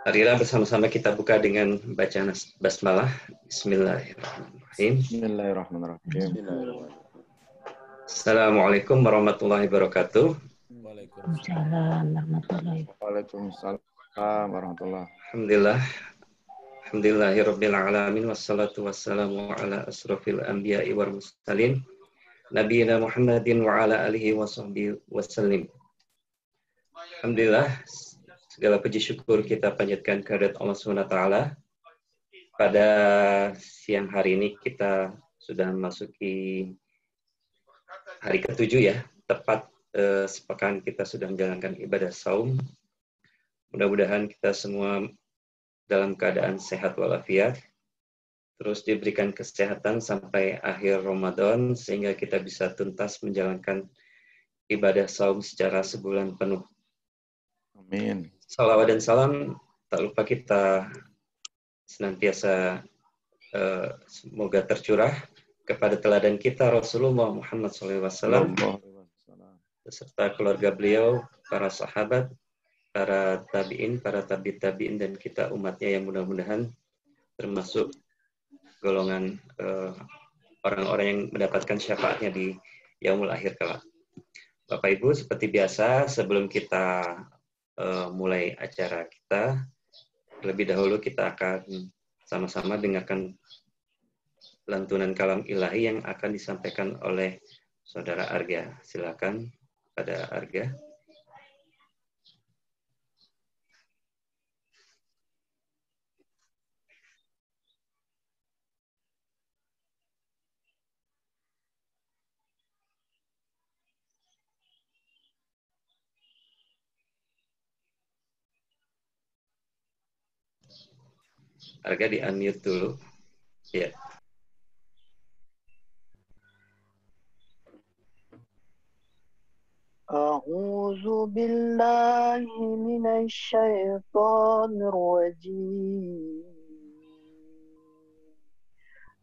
Marilah bersama-sama kita buka dengan bacaan basmalah. Bismillahirrahmanirrahim. Bismillahirrahmanirrahim. Assalamualaikum warahmatullahi wabarakatuh. Waalaikumsalam warahmatullahi Waalaikumsalam warahmatullahi. Alhamdulillahirabbil alamin wassalatu wassalamu ala asrofil anbiya'i wal mursalin nabiyina Muhammadin wa ala alihi washabbihi wasallim. Alhamdulillah, segala puji syukur kita panjatkan kehadirat Allah SWT. Pada siang hari ini kita sudah memasuki hari ke-7 ya, tepat sepekan kita sudah menjalankan ibadah saum. Mudah-mudahan kita semua dalam keadaan sehat walafiat, terus diberikan kesehatan sampai akhir Ramadan sehingga kita bisa tuntas menjalankan ibadah saum secara sebulan penuh. Amin. Salawat dan salam tak lupa kita senantiasa semoga tercurah kepada teladan kita Rasulullah Muhammad SAW beserta keluarga beliau, para sahabat, para tabi'in, para tabi'in dan kita umatnya yang mudah-mudahan termasuk golongan orang-orang yang mendapatkan syafaatnya di yaumul akhir kelak. Bapak Ibu, seperti biasa sebelum kita mulai acara kita, terlebih dahulu kita akan sama-sama dengarkan lantunan kalam ilahi yang akan disampaikan oleh Saudara Arga. Silakan pada Arga. Arga di-unmute dulu. Ya. أعوذ بالله من الشيطان الرجيم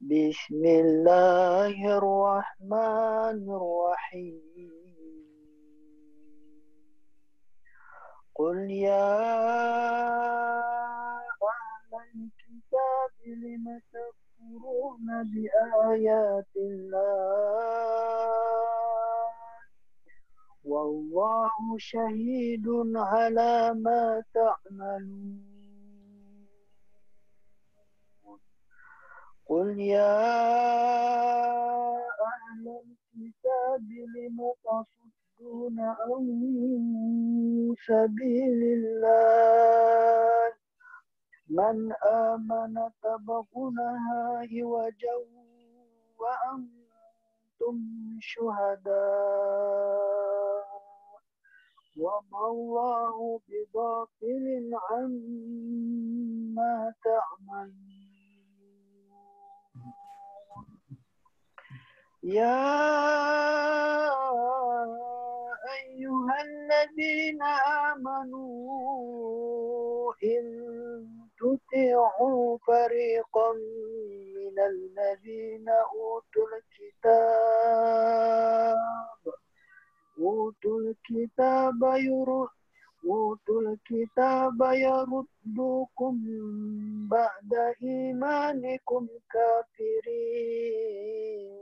بسم الله الرحمن الرحيم قل يا أهل الكتاب لم تكفرون بآيات الله والله شهيد على ما تعملون قل يا أهل الكتاب لم تصدون عن سبيل الله من آمن تبغونها عوجا وأنتم شهداء وما الله بغافل عما تعملون يا أيها الذين آمنوا إن تطيعوا فريقا من الذين أوتوا الكتاب يردوكم بعد إيمانكم كافرين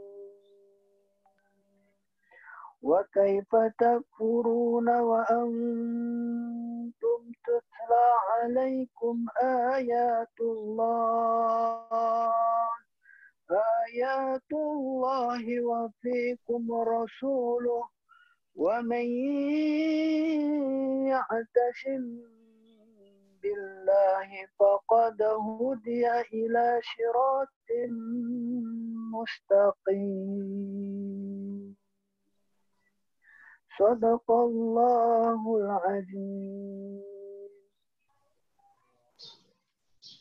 وكيف تكفرون وأنتم تتلى عليكم آيات الله وفيكم رسوله ومن يعتصم بالله فقد هدي إلى صراط مستقيم Sadaqallahul azim.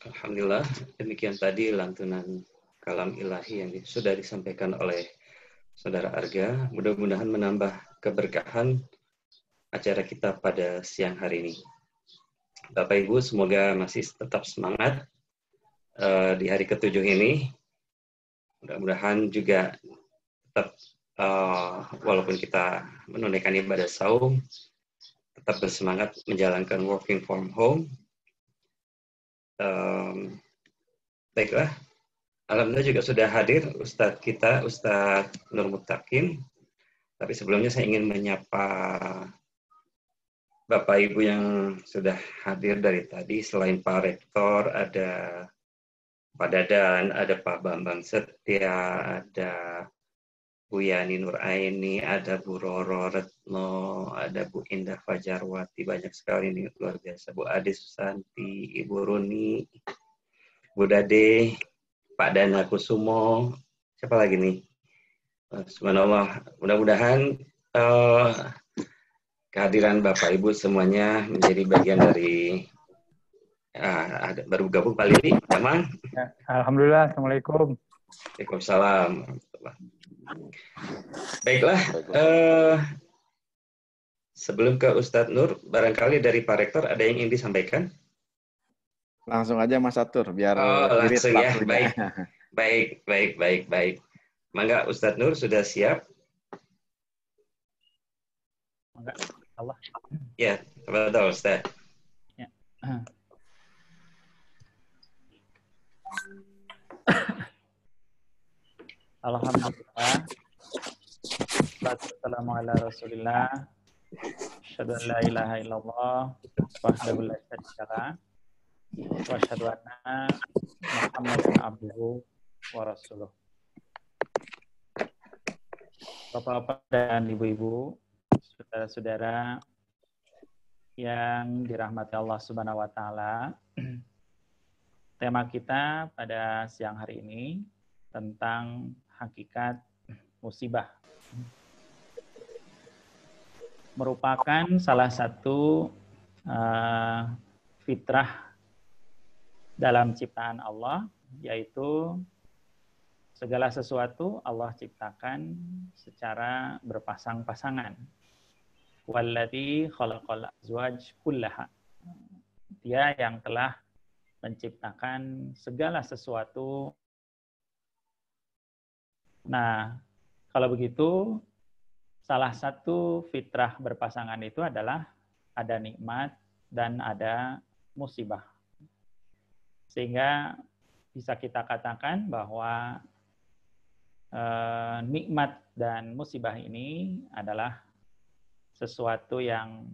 Alhamdulillah, demikian tadi lantunan kalam ilahi yang sudah disampaikan oleh Saudara Arga. Mudah-mudahan menambah keberkahan acara kita pada siang hari ini. Bapak Ibu, semoga masih tetap semangat di hari ke-7 ini. Mudah-mudahan juga tetap walaupun kita menunaikan ibadah saum, tetap bersemangat menjalankan working from home Baiklah, alhamdulillah juga sudah hadir Ustadz kita, Ustadz Nur Mutakin. Tapi sebelumnya saya ingin menyapa Bapak Ibu yang sudah hadir dari tadi. Selain Pak Rektor, ada Pak Dadan, ada Pak Bambang Setia, ada Bu Yani Nuraini, ada Bu Roro Retno, ada Bu Indah Fajarwati, banyak sekali ini luar biasa. Bu Ade Susanti, Ibu Runi, Bu Dade, Pak Dana Kusumo, siapa lagi nih? Subhanallah, mudah-mudahan kehadiran Bapak Ibu semuanya menjadi bagian dari baru gabung Pak Lili, Jaman. Ya, alhamdulillah, assalamualaikum. Waalaikumsalam. Baiklah, sebelum ke Ustadz Nur, barangkali dari Pak Rektor ada yang ingin disampaikan? Langsung aja Mas Atur, biar langsung ya, waktunya. baik. Mangga Ustadz Nur sudah siap? Mangga, Allah. Ya, betul Ustadz. Ya. Alhamdulillah. Wassalamu ala Rasulillah. Asyhadu an la ilaha illallah wahdahu la syarika lah. Wa asyhadu anna Muhammadan abduhu wa rasuluh. Bapak-bapak dan ibu-ibu, saudara-saudara yang dirahmati Allah Subhanahu wa taala. Tema kita pada siang hari ini tentang hakikat musibah. Merupakan salah satu fitrah dalam ciptaan Allah, yaitu segala sesuatu Allah ciptakan secara berpasang-pasangan. Walladzi khalaqal azwaj kullaha. Dia yang telah menciptakan segala sesuatu. Nah, kalau begitu, salah satu fitrah berpasangan itu adalah ada nikmat dan ada musibah. Sehingga bisa kita katakan bahwa nikmat dan musibah ini adalah sesuatu yang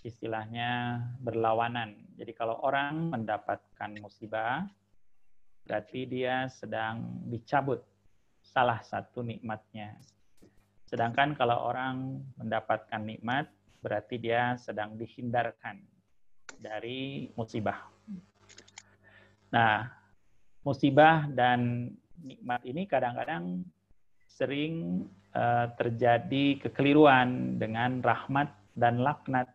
istilahnya berlawanan. Jadi kalau orang mendapatkan musibah, berarti dia sedang dicabut salah satu nikmatnya. Sedangkan kalau orang mendapatkan nikmat, berarti dia sedang dihindarkan dari musibah. Nah, musibah dan nikmat ini kadang-kadang sering terjadi kekeliruan dengan rahmat dan laknat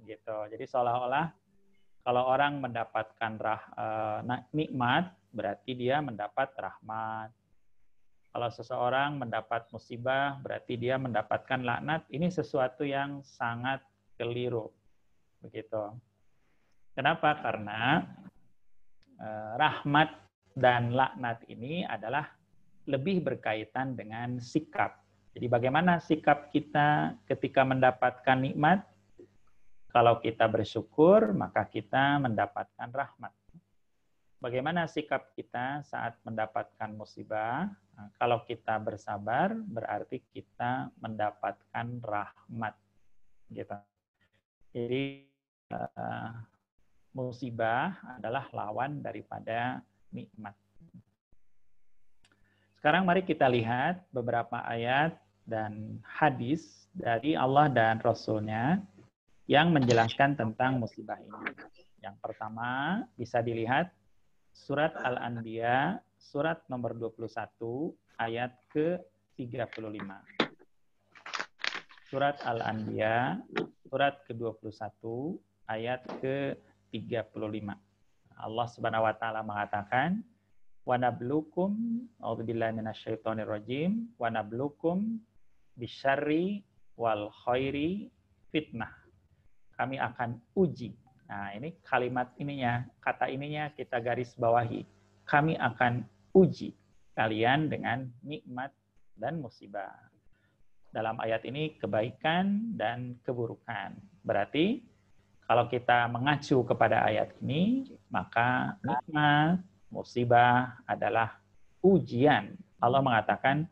gitu. Jadi seolah-olah kalau orang mendapatkan nikmat berarti dia mendapat rahmat. Kalau seseorang mendapat musibah berarti dia mendapatkan laknat. Ini sesuatu yang sangat keliru. Begitu. Kenapa? Karena rahmat dan laknat ini adalah lebih berkaitan dengan sikap. Jadi bagaimana sikap kita ketika mendapatkan nikmat? Kalau kita bersyukur, maka kita mendapatkan rahmat. Bagaimana sikap kita saat mendapatkan musibah? Nah, kalau kita bersabar, berarti kita mendapatkan rahmat. Gitu. Jadi musibah adalah lawan daripada nikmat. Sekarang mari kita lihat beberapa ayat dan hadis dari Allah dan Rasul-Nya yang menjelaskan tentang musibah ini. Yang pertama bisa dilihat surat Al-Anbiya, surat nomor 21, ayat ke-35. Surat Al-Anbiya, surat ke-21, ayat ke-35. Allah Subhanahu wa taala mengatakan, "Wa nabluukum a'udzubillahi minasyaitonirrajim wa nabluukum bisyarri wal khairi fitnah." Kami akan uji. Nah, ini kalimat ininya, kata ininya kita garis bawahi. Kami akan uji kalian dengan nikmat dan musibah. Dalam ayat ini kebaikan dan keburukan. Berarti Kalau kita mengacu kepada ayat ini, maka nikmat, musibah adalah ujian. Allah mengatakan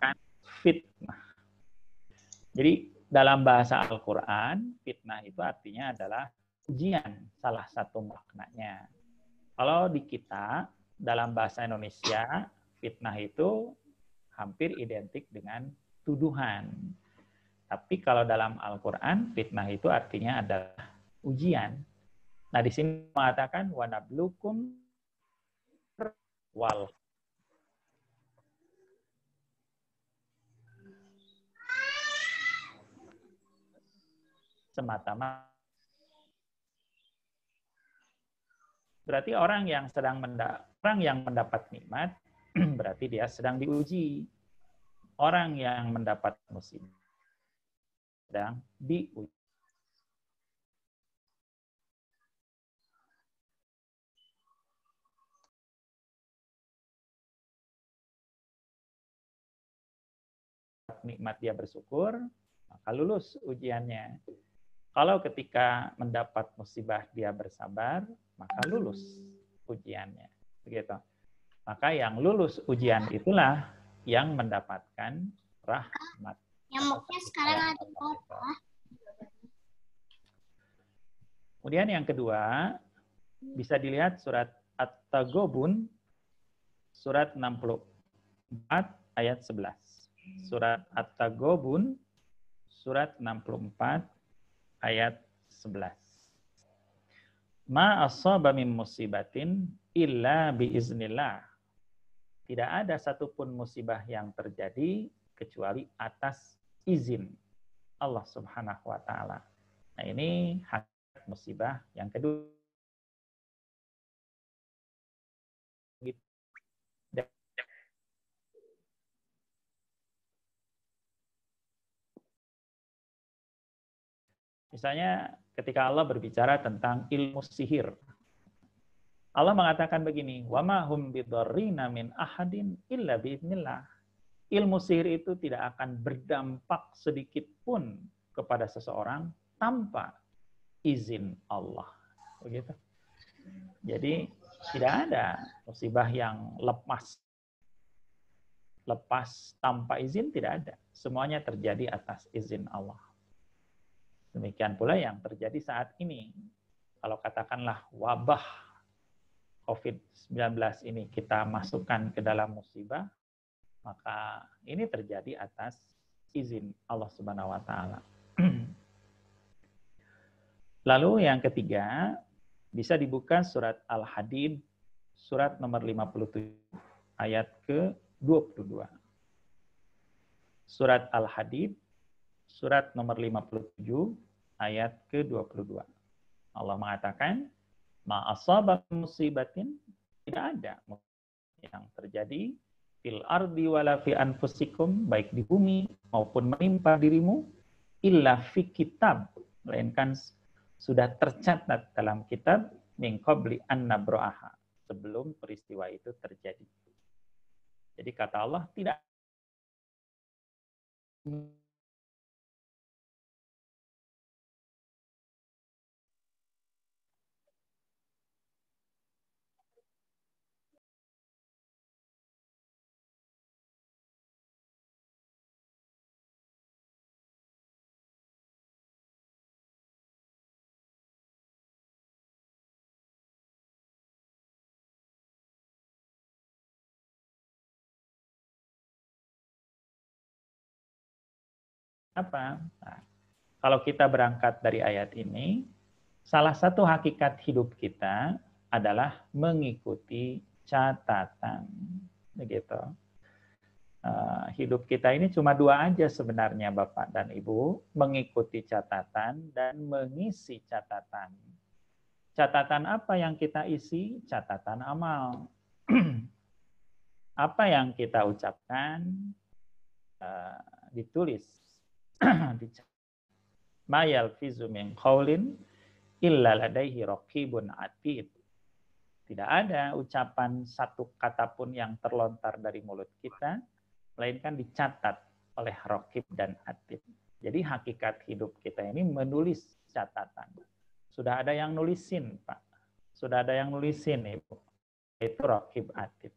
fitnah. Jadi dalam bahasa Al-Quran, fitnah itu artinya adalah ujian, salah satu maknanya. Kalau di kita, dalam bahasa Indonesia, fitnah itu hampir identik dengan tuduhan. Tapi kalau dalam Al-Quran, fitnah itu artinya adalah ujian. Nah, di sini mengatakan wanablukum wal semata-mata. Berarti orang yang mendapat nikmat berarti dia sedang diuji. Orang yang mendapat musibah sedang diuji. Nikmat dia bersyukur, maka lulus ujiannya. Kalau ketika mendapat musibah dia bersabar, maka lulus ujiannya. Begitu. Maka yang lulus ujian itulah yang mendapatkan rahmat. Nyamuknya sekarang ada apa? Kemudian yang kedua, bisa dilihat surat At-Taghabun, surat 64 ayat 11. Surat At-Taghabun, surat 64 ayat 11. Ma asaba min musibatin illa biiznillah. Tidak ada satupun musibah yang terjadi kecuali atas izin Allah Subhanahu wa taala. Nah, ini hak musibah yang kedua. Misalnya ketika Allah berbicara tentang ilmu sihir. Allah mengatakan begini, "Wa ma hum bidarrina min ahadin illa biidznillah." Ilmu sihir itu tidak akan berdampak sedikit pun kepada seseorang tanpa izin Allah. Begitu. Jadi tidak ada musibah yang lepas tanpa izin, tidak ada. Semuanya terjadi atas izin Allah. Demikian pula yang terjadi saat ini. Kalau katakanlah wabah COVID-19 ini kita masukkan ke dalam musibah, maka ini terjadi atas izin Allah Subhanahu wa taala. Lalu yang ketiga, bisa dibuka surat Al-Hadid, surat nomor 57, ayat ke-22. Surat Al-Hadid, surat nomor 57, ayat ke-22. Allah mengatakan, ma asaba musibatin, tidak ada yang terjadi fil ardi wala fi anfusikum, baik di bumi maupun menimpa dirimu, illa fi kitab, melainkan sudah tercatat dalam kitab min qabli an nabra'aha, sebelum peristiwa itu terjadi. Jadi kata Allah tidak apa? Nah, kalau kita berangkat dari ayat ini, salah satu hakikat hidup kita adalah mengikuti catatan. Begitu. Hidup kita ini cuma dua aja sebenarnya, Bapak dan Ibu, mengikuti catatan dan mengisi catatan. Catatan apa yang kita isi? Catatan amal. Apa yang kita ucapkan ditulis. Ma yalfizu min qaulin illa ladaihi raqibun atid. Tidak ada ucapan satu kata pun yang terlontar dari mulut kita, melainkan dicatat oleh raqib dan atid. Jadi hakikat hidup kita ini menulis catatan. Sudah ada yang nulisin, Pak. Sudah ada yang nulisin, Ibu. Itu raqib atid.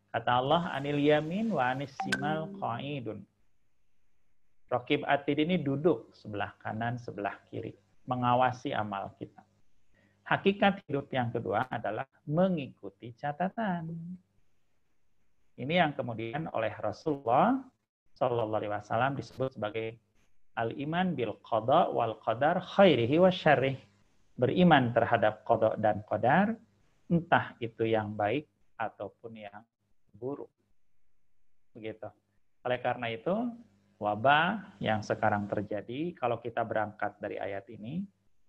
Kata Allah, anil yamin wa anis simal qa'idun. Raqib atid ini duduk sebelah kanan, sebelah kiri. Mengawasi amal kita. Hakikat hidup yang kedua adalah mengikuti catatan. Ini yang kemudian oleh Rasulullah Shallallahu Alaihi Wasallam disebut sebagai al-iman bil qada wal qadar khairihi wa syarrih. Beriman terhadap qada dan qadar, entah itu yang baik ataupun yang buruk. Begitu. Oleh karena itu, wabah yang sekarang terjadi, kalau kita berangkat dari ayat ini,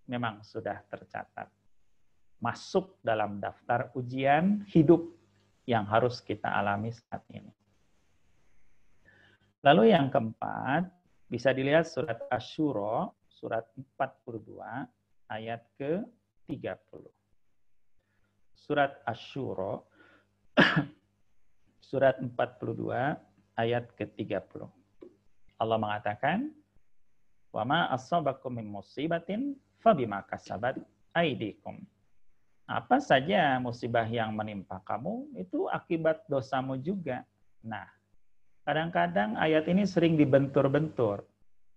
memang sudah tercatat. Masuk dalam daftar ujian hidup yang harus kita alami saat ini. Lalu yang keempat, bisa dilihat surat Asy-Syura, surat 42, ayat ke-30. Surat Asy-Syura, surat 42, ayat ke-30. Allah mengatakan, "Wa ma ashabakum min musibatin fabima kasabat aydikum." Apa saja musibah yang menimpa kamu, itu akibat dosamu juga. Nah, kadang-kadang ayat ini sering dibentur-bentur.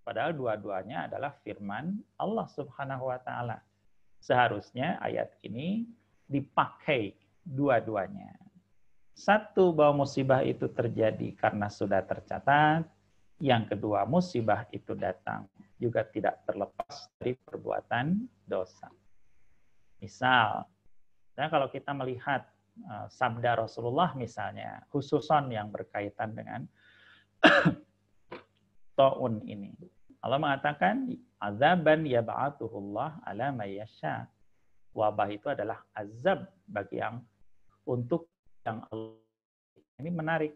Padahal dua-duanya adalah firman Allah Subhanahu wa Ta'ala. Seharusnya ayat ini dipakai dua-duanya. Satu, bahwa musibah itu terjadi karena sudah tercatat. Yang kedua, musibah itu datang juga tidak terlepas dari perbuatan dosa. Misal, kalau kita melihat sabda Rasulullah misalnya, khususon yang berkaitan dengan ta'un ini. Allah mengatakan, azaban yab'atuhullah ala mayyasha. Wabah itu adalah azab bagi yang untuk yang Allah. Ini menarik.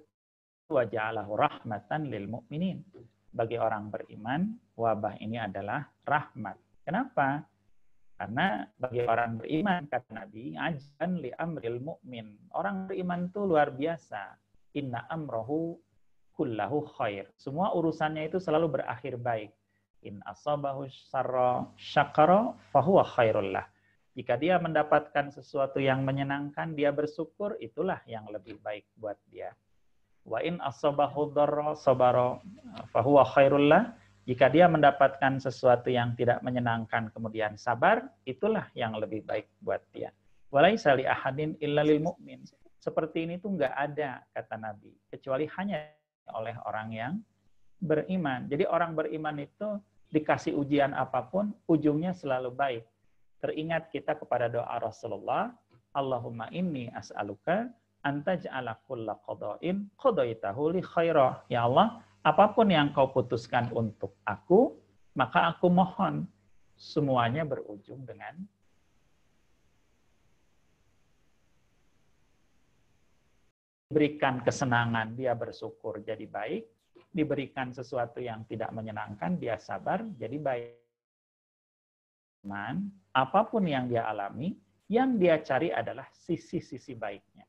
Wa ja'alahu rahmatan lil mu'minin. Bagi orang beriman, wabah ini adalah rahmat. Kenapa? Karena bagi orang beriman, kata Nabi, ajan li amril mu'min. Orang beriman itu luar biasa. Inna amrohu kullahu khair. Semua urusannya itu selalu berakhir baik. In asabahu syarra syakara fahuwa khairullah. Jika dia mendapatkan sesuatu yang menyenangkan, dia bersyukur, itulah yang lebih baik buat dia. Wa in asabahu dharra sabara fahuwa khairullah. Jika dia mendapatkan sesuatu yang tidak menyenangkan kemudian sabar, itulah yang lebih baik buat dia. Walaisa li ahadin illa lil mu'min. Seperti ini tuh enggak ada, kata Nabi, kecuali hanya oleh orang yang beriman. Jadi orang beriman itu dikasih ujian apapun, ujungnya selalu baik. Teringat kita kepada doa Rasulullah, Allahumma inni as'aluka antaj'ala kulla qada'in qadaitahu li khairah. Ya Allah, apapun yang kau putuskan untuk aku, maka aku mohon semuanya berujung dengan diberikan kesenangan, dia bersyukur jadi baik. Diberikan sesuatu yang tidak menyenangkan, dia sabar jadi baik. Apapun yang dia alami, yang dia cari adalah sisi-sisi baiknya.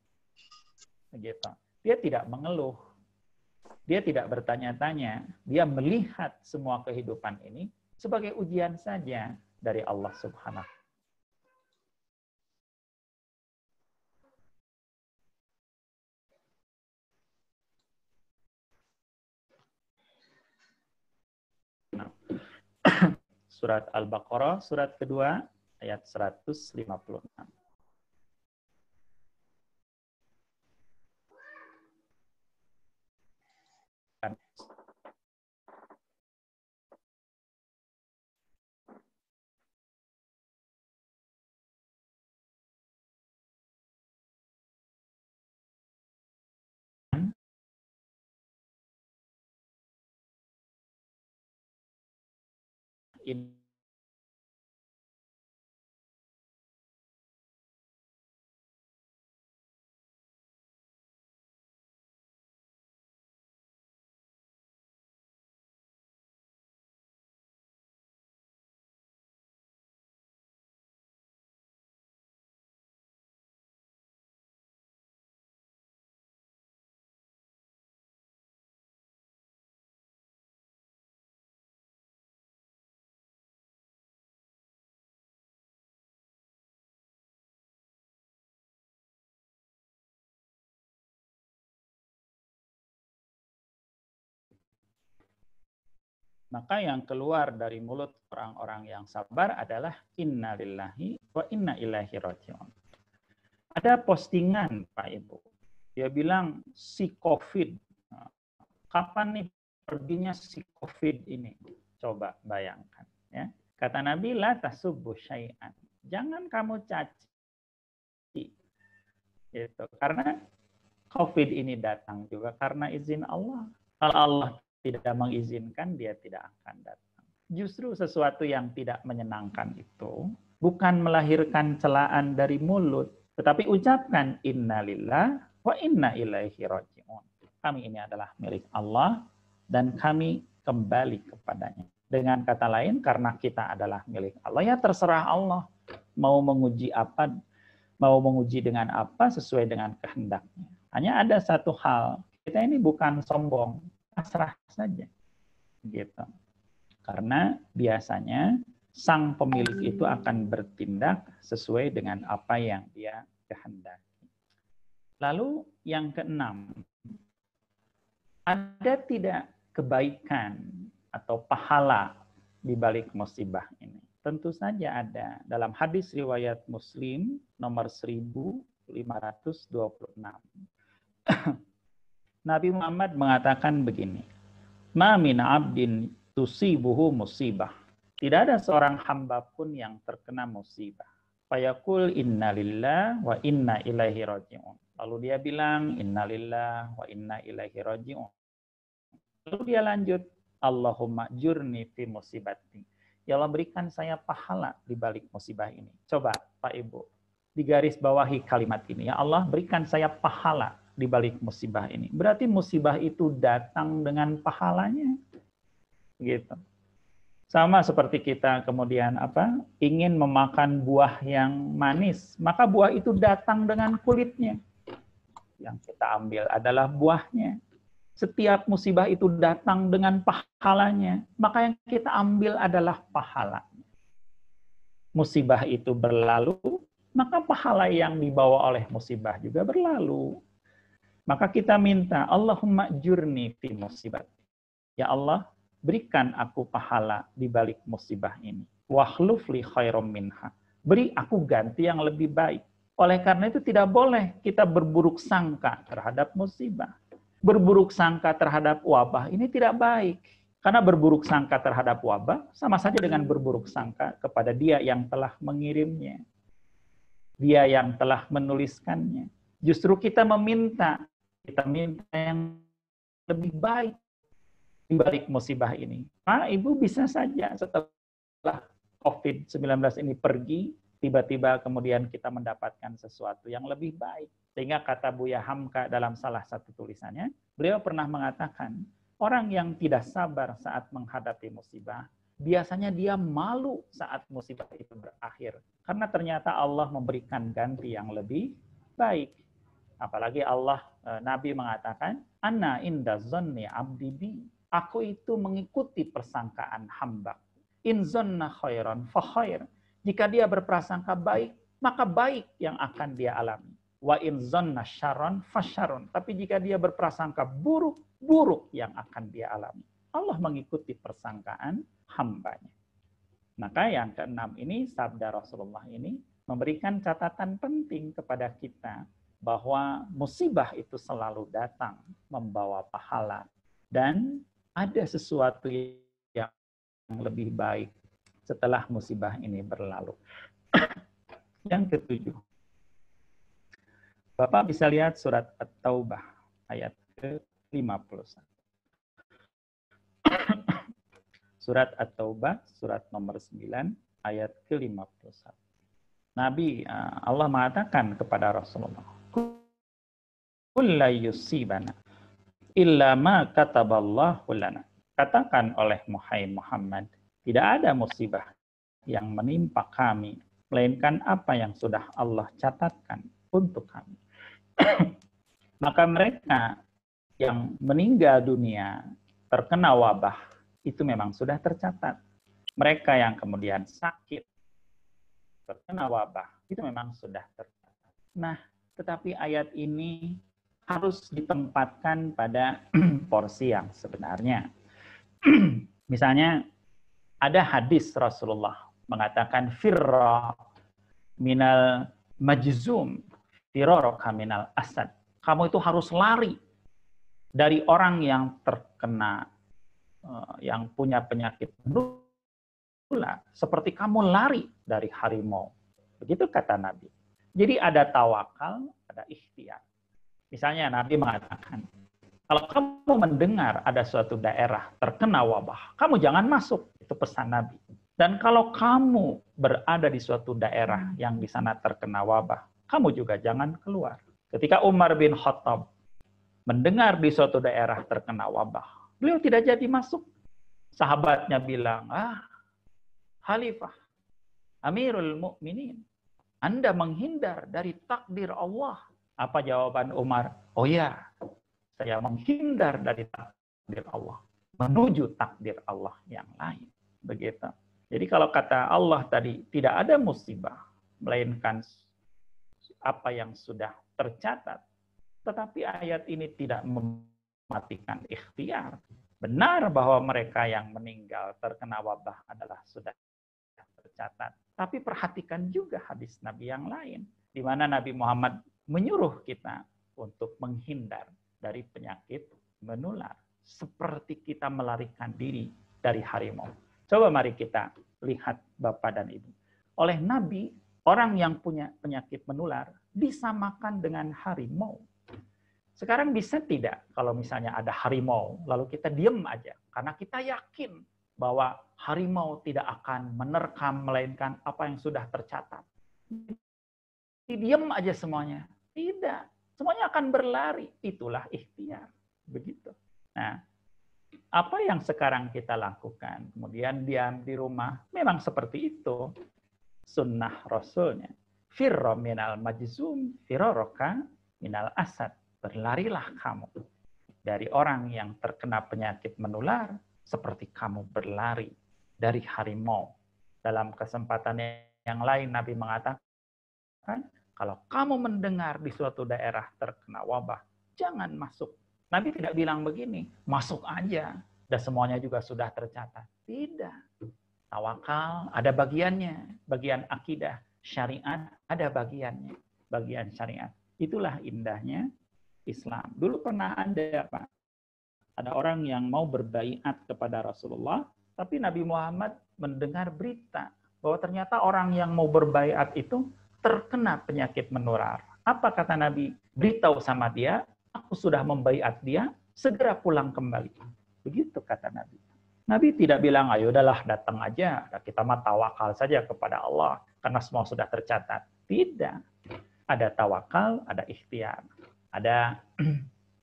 Begitu. Dia tidak mengeluh. Dia tidak bertanya-tanya. Dia melihat semua kehidupan ini sebagai ujian saja dari Allah Subhanahu. Surat Al-Baqarah, surat kedua, ayat 156. In Maka yang keluar dari mulut orang-orang yang sabar adalah inna lillahi wa inna ilaihi raji'un. Ada postingan Pak Ibu. Dia bilang si COVID. Kapan nih perginya si COVID ini? Coba bayangkan. Ya. Kata Nabi, la tasubbu syai'an. Jangan kamu caci. Gitu. Karena COVID ini datang juga karena izin Allah. Kalau Allah tidak mengizinkan, dia tidak akan datang. Justru sesuatu yang tidak menyenangkan itu bukan melahirkan celaan dari mulut, tetapi ucapkan innalillah wa inna ilaihi raji'un. Kami ini adalah milik Allah dan kami kembali kepadanya. Dengan kata lain, karena kita adalah milik Allah, ya terserah Allah mau menguji apa, mau menguji dengan apa sesuai dengan kehendaknya. Hanya ada satu hal, kita ini bukan sombong, pasrah saja. Gitu. Karena biasanya sang pemilik itu akan bertindak sesuai dengan apa yang dia kehendaki. Lalu yang keenam, ada tidak kebaikan atau pahala di balik musibah ini? Tentu saja ada. Dalam hadis riwayat Muslim nomor 1526. Nabi Muhammad mengatakan begini, ma min abdin tusibuhu musibah. Tidak ada seorang hamba pun yang terkena musibah. Fayaqul innalillah wa inna ilaihi raji'un. Lalu dia bilang innalillah wa inna ilaihi raji'un. Lalu dia lanjut, Allahumma jurni fi musibati. Ya Allah, berikan saya pahala di balik musibah ini. Coba Pak Ibu, digaris bawahi kalimat ini. Ya Allah, berikan saya pahala di balik musibah ini. Berarti musibah itu datang dengan pahalanya. Gitu. Sama seperti kita kemudian ingin memakan buah yang manis, maka buah itu datang dengan kulitnya. Yang kita ambil adalah buahnya. Setiap musibah itu datang dengan pahalanya, maka yang kita ambil adalah pahalanya. Musibah itu berlalu, maka pahala yang dibawa oleh musibah juga berlalu. Maka kita minta, Allahumma jurni fi musibati. Ya Allah, berikan aku pahala di balik musibah ini. Wakhluf li khairum minha. Beri aku ganti yang lebih baik. Oleh karena itu tidak boleh kita berburuk sangka terhadap musibah. Berburuk sangka terhadap wabah ini tidak baik. Karena berburuk sangka terhadap wabah sama saja dengan berburuk sangka kepada dia yang telah mengirimnya. Dia yang telah menuliskannya. Justru kita minta yang lebih baik di balik musibah ini. Pak, Ibu bisa saja setelah COVID-19 ini pergi, tiba-tiba kemudian kita mendapatkan sesuatu yang lebih baik. Sehingga kata Buya Hamka dalam salah satu tulisannya, beliau pernah mengatakan, orang yang tidak sabar saat menghadapi musibah, biasanya dia malu saat musibah itu berakhir. Karena ternyata Allah memberikan ganti yang lebih baik. Apalagi Allah, Nabi mengatakan, Ana inda zonni abdi bi. Aku itu mengikuti persangkaan hamba. In zonna khairan fa khair. Jika dia berprasangka baik, maka baik yang akan dia alami. Wa in zonna syarran fa syarrun. Tapi jika dia berprasangka buruk, buruk yang akan dia alami. Allah mengikuti persangkaan hambanya. Maka yang keenam ini, sabda Rasulullah ini, memberikan catatan penting kepada kita, bahwa musibah itu selalu datang membawa pahala dan ada sesuatu yang lebih baik setelah musibah ini berlalu. Yang ketujuh, Bapak bisa lihat surat At-Taubah ayat ke-51. Surat At-Taubah, surat nomor 9, ayat ke-51. Nabi, Allah mengatakan kepada Rasulullah, Kulla yusibana illa ma kataballahu lana. Katakan oleh Muhammad, tidak ada musibah yang menimpa kami, melainkan apa yang sudah Allah catatkan untuk kami. Maka mereka yang meninggal dunia terkena wabah, itu memang sudah tercatat. Mereka yang kemudian sakit, terkena wabah, itu memang sudah tercatat. Nah, tetapi ayat ini harus ditempatkan pada porsi yang sebenarnya. Misalnya ada hadis Rasulullah mengatakan firra minal majzum firaraka minal asad. Kamu itu harus lari dari orang yang terkena yang punya penyakit menular seperti kamu lari dari harimau. Begitu kata Nabi. Jadi ada tawakal, ada ikhtiar. Misalnya Nabi mengatakan, kalau kamu mendengar ada suatu daerah terkena wabah, kamu jangan masuk. Itu pesan Nabi. Dan kalau kamu berada di suatu daerah yang di sana terkena wabah, kamu juga jangan keluar. Ketika Umar bin Khattab mendengar di suatu daerah terkena wabah, beliau tidak jadi masuk. Sahabatnya bilang, Khalifah, Amirul Mukminin, Anda menghindar dari takdir Allah. Apa jawaban Umar? Oh ya, saya menghindar dari takdir Allah, menuju takdir Allah yang lain. Begitu. Jadi kalau kata Allah tadi, tidak ada musibah, melainkan apa yang sudah tercatat. Tetapi ayat ini tidak mematikan ikhtiar. Benar bahwa mereka yang meninggal terkena wabah adalah sudah tercatat. Tapi perhatikan juga hadis Nabi yang lain, di mana Nabi Muhammad menyuruh kita untuk menghindar dari penyakit menular, seperti kita melarikan diri dari harimau. Coba mari kita lihat Bapak dan Ibu. Oleh Nabi, orang yang punya penyakit menular disamakan dengan harimau. Sekarang bisa tidak kalau misalnya ada harimau, lalu kita diem aja, karena kita yakin bahwa harimau tidak akan menerkam, melainkan apa yang sudah tercatat. Diem aja semuanya. Tidak. Semuanya akan berlari. Itulah ikhtiar. Begitu. Nah, apa yang sekarang kita lakukan? Kemudian diam di rumah. Memang seperti itu. Sunnah Rasulnya. Firra minal majzum, firaraka minal asad. Berlarilah kamu dari orang yang terkena penyakit menular, seperti kamu berlari dari harimau. Dalam kesempatan yang lain, Nabi mengatakan, kalau kamu mendengar di suatu daerah terkena wabah, jangan masuk. Nabi tidak bilang begini, masuk aja, dan semuanya juga sudah tercatat. Tidak. Tawakal ada bagiannya, bagian akidah. Syariat ada bagiannya, bagian syariat. Itulah indahnya Islam. Dulu pernah ada, Pak, ada orang yang mau berbaiat kepada Rasulullah, tapi Nabi Muhammad mendengar berita bahwa ternyata orang yang mau berbaiat itu terkena penyakit menular. Apa kata Nabi? Beritahu sama dia, aku sudah membaiat dia, segera pulang kembali. Begitu kata Nabi. Nabi tidak bilang, ayo udahlah datang aja, kita mah tawakal saja kepada Allah, karena semua sudah tercatat. Tidak. Ada tawakal, ada ikhtiar. Ada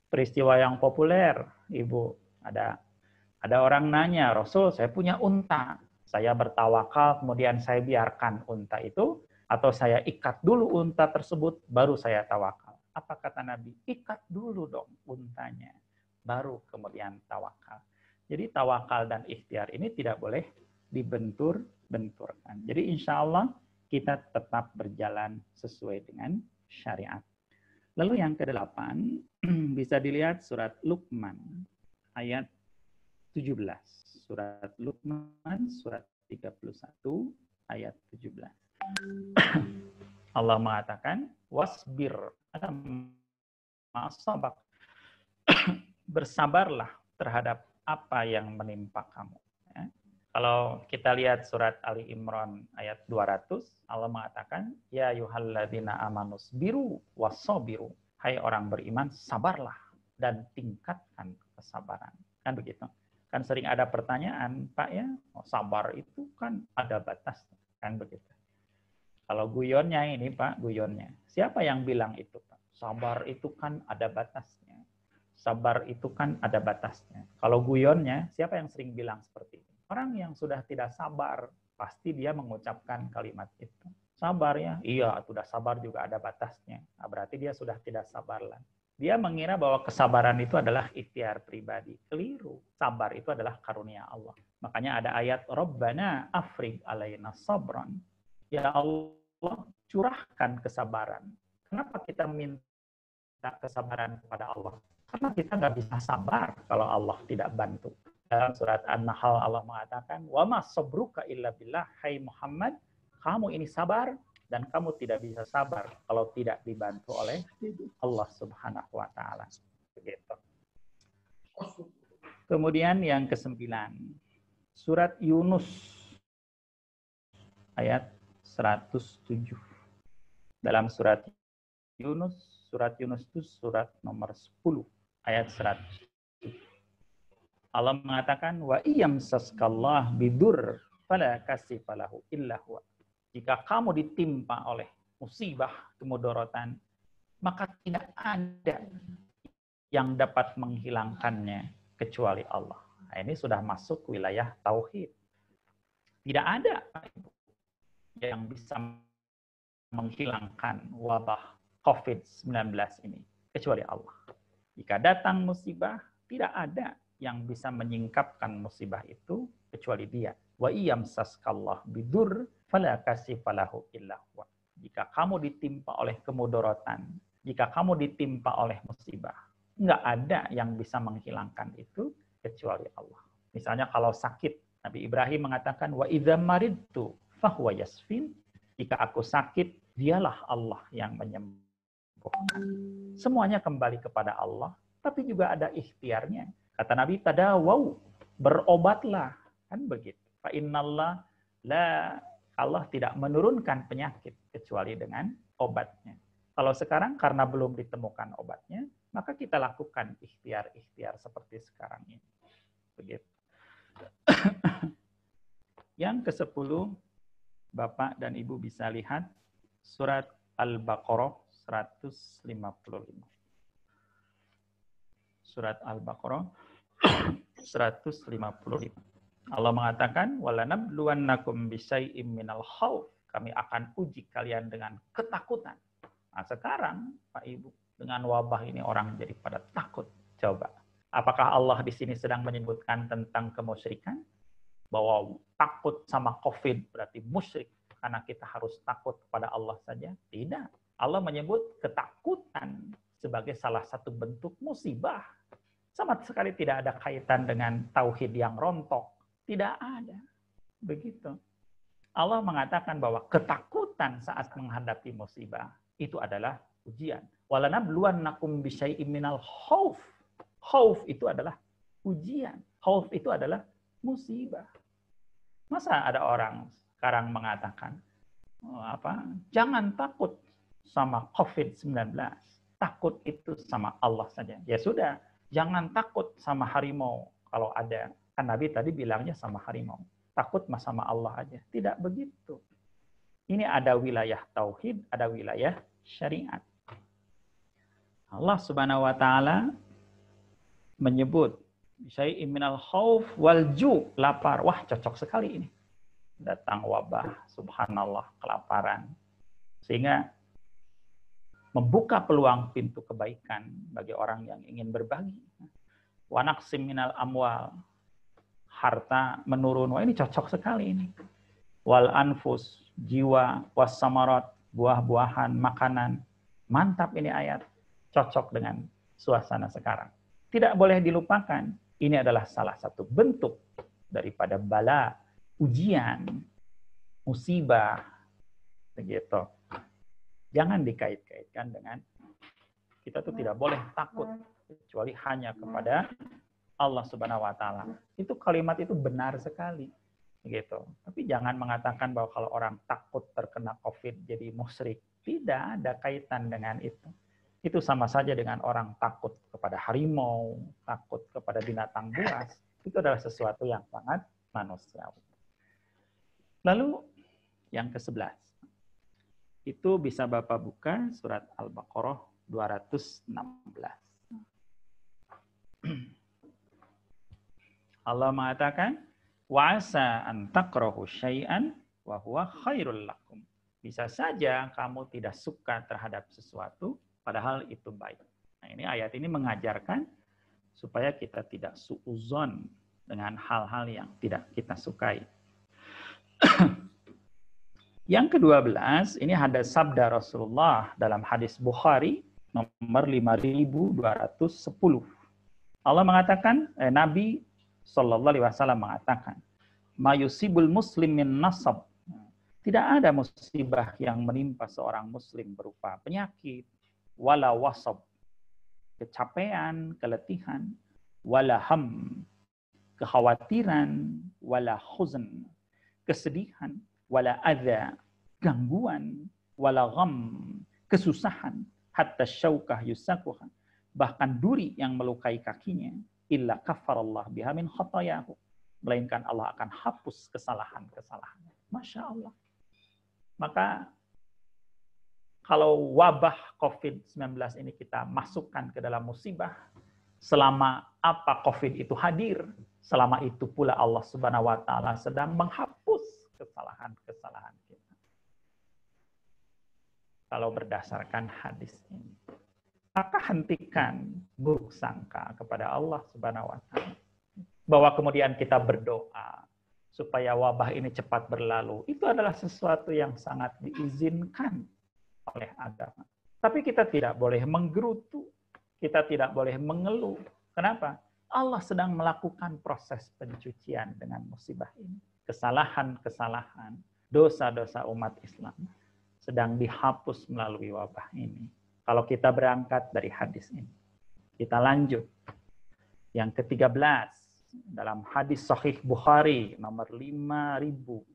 peristiwa yang populer, Ibu. Ada orang nanya, Rasul, saya punya unta. Saya bertawakal, kemudian saya biarkan unta itu, atau saya ikat dulu unta tersebut, baru saya tawakal. Apa kata Nabi? Ikat dulu dong untanya, baru kemudian tawakal. Jadi tawakal dan ikhtiar ini tidak boleh dibentur-benturkan. Jadi insya Allah kita tetap berjalan sesuai dengan syariat. Lalu yang ke-8, bisa dilihat surat Luqman, ayat 17. Surat Luqman, surat 31, ayat 17. Allah mengatakan, wasbir, bersabarlah terhadap apa yang menimpa kamu. Ya. Kalau kita lihat surat Ali Imran ayat 200, Allah mengatakan, ya ayyuhalladzina amanu sabiru wasabiru. Hai orang beriman, sabarlah dan tingkatkan kesabaran. Kan begitu. Kan sering ada pertanyaan, Pak ya, sabar itu kan ada batasnya. Kan begitu. Kalau guyonnya ini, Pak, guyonnya. Siapa yang bilang itu, Pak? Sabar itu kan ada batasnya. Sabar itu kan ada batasnya. Kalau guyonnya, siapa yang sering bilang seperti itu? Orang yang sudah tidak sabar, pasti dia mengucapkan kalimat itu. Sabar ya? Iya, sudah sabar juga ada batasnya. Nah, berarti dia sudah tidak sabar lah. Dia mengira bahwa kesabaran itu adalah ikhtiar pribadi. Keliru. Sabar itu adalah karunia Allah. Makanya ada ayat, Rabbana afrigh alaina sabran. Ya Allah, curahkan kesabaran. Kenapa kita minta kesabaran kepada Allah? Karena kita nggak bisa sabar kalau Allah tidak bantu. Dalam surat An-Nahl Allah mengatakan, "Wa ma sabruka illa billah." Hai Muhammad, kamu ini sabar dan kamu tidak bisa sabar kalau tidak dibantu oleh Allah Subhanahu wa taala. Begitu. Kemudian yang ke-9. Surat Yunus ayat 107. Dalam surat Yunus itu surat nomor 10 ayat 100. Allah mengatakan, wa iyam saskallah bidur fala kasifalahu illa huwa. Jika kamu ditimpa oleh musibah, kemudaratan, maka tidak ada yang dapat menghilangkannya kecuali Allah. Nah, ini sudah masuk wilayah tauhid. Tidak ada yang bisa menghilangkan wabah COVID-19 ini kecuali Allah. Jika datang musibah, tidak ada yang bisa menyingkapkan musibah itu kecuali Dia. Wa iyam saskallah bidur fala kasifalahu illa huwa. Jika kamu ditimpa oleh kemudaratan, jika kamu ditimpa oleh musibah, enggak ada yang bisa menghilangkan itu kecuali Allah. Misalnya kalau sakit, Nabi Ibrahim mengatakan wa idza maridtu fahuwa yasfin. Jika aku sakit, Dialah Allah yang menyembuhkan. Semuanya kembali kepada Allah, tapi juga ada ikhtiarnya. Kata Nabi, tadawau, berobatlah. Kan begitu. Fa innallah la, Allah tidak menurunkan penyakit kecuali dengan obatnya. Kalau sekarang karena belum ditemukan obatnya, maka kita lakukan ikhtiar-ikhtiar seperti sekarang ini. Begitu. Yang ke-10, Bapak dan Ibu bisa lihat surat Al-Baqarah 155. Surat Al-Baqarah 155. Allah mengatakan, walanabluwannakum bisyai'im minal khauf. Kami akan uji kalian dengan ketakutan. Nah, sekarang Pak Ibu, dengan wabah ini orang jadi pada takut. Coba, apakah Allah di sini sedang menyebutkan tentang kemusyrikan? Bahwa takut sama COVID berarti musyrik karena kita harus takut kepada Allah saja? Tidak. Allah menyebut ketakutan sebagai salah satu bentuk musibah. Sama sekali tidak ada kaitan dengan tauhid yang rontok. Tidak ada. Begitu. Allah mengatakan bahwa ketakutan saat menghadapi musibah itu adalah ujian. Walanabluwannakum bisyai'im minal khauf. Khauf itu adalah ujian. Khauf itu adalah musibah. Masa ada orang sekarang mengatakan, jangan takut sama COVID-19. Takut itu sama Allah saja. Ya sudah, jangan takut sama harimau kalau ada. Kan Nabi tadi bilangnya sama harimau. Takut sama Allah aja. Tidak begitu. Ini ada wilayah tauhid, ada wilayah syariat. Allah Subhanahu wa taala menyebut syai'in minal khauf wal ju', lapar. Wah, cocok sekali ini. Datang wabah, subhanallah, kelaparan. Sehingga membuka peluang pintu kebaikan bagi orang yang ingin berbagi. Wa naqsim minal amwal, harta menurun. Wah, ini cocok sekali ini. Wal anfus, jiwa, was samarat, buah-buahan, makanan. Mantap ini ayat. Cocok dengan suasana sekarang. Tidak boleh dilupakan. Ini adalah salah satu bentuk daripada bala, ujian, musibah, begitu. Jangan dikait-kaitkan dengan kita tuh tidak boleh takut kecuali hanya kepada Allah Subhanahu wa taala. Itu kalimat itu benar sekali, gitu. Tapi jangan mengatakan bahwa kalau orang takut terkena COVID jadi musyrik. Tidak ada kaitan dengan itu. Itu sama saja dengan orang takut kepada harimau, takut kepada binatang buas. Itu adalah sesuatu yang sangat manusiawi. Lalu yang ke-11. Itu bisa Bapak buka surat Al-Baqarah 216. Allah mengatakan, wa'asa an takrahu syai'an wa huwa khairul lakum. Bisa saja kamu tidak suka terhadap sesuatu, padahal itu baik. Nah, ini ayat ini mengajarkan supaya kita tidak suudzon dengan hal-hal yang tidak kita sukai. Yang ke-12, ini ada sabda Rasulullah dalam hadis Bukhari nomor 5210. Allah mengatakan, Nabi Sallallahu Alaihi Wasallam mengatakan, mayusibul muslim min nasab. Tidak ada musibah yang menimpa seorang muslim berupa penyakit, wala wasab, kecapean, keletihan, wala ham, kekhawatiran, wala khuzn, kesedihan, wala adza, gangguan, wala gham, kesusahan, hatta syaukah yusakuha, bahkan duri yang melukai kakinya, illa kafarallah biha min khatayahu, melainkan Allah akan hapus kesalahan-kesalahan. Masya Allah. Maka kalau wabah COVID-19 ini kita masukkan ke dalam musibah, selama apa COVID itu hadir, selama itu pula Allah Subhanahu wa taala sedang menghapus kesalahan-kesalahan kita. Kalau berdasarkan hadis ini, maka hentikan buruk sangka kepada Allah Subhanahu wa taala. Bahwa kemudian kita berdoa supaya wabah ini cepat berlalu, itu adalah sesuatu yang sangat diizinkan oleh agama. Tapi kita tidak boleh menggerutu, kita tidak boleh mengeluh. Kenapa? Allah sedang melakukan proses pencucian dengan musibah ini. Kesalahan-kesalahan, dosa-dosa umat Islam sedang dihapus melalui wabah ini. Kalau kita berangkat dari hadis ini. Kita lanjut. Yang ke-13. Dalam hadis Sahih Bukhari nomor 5213,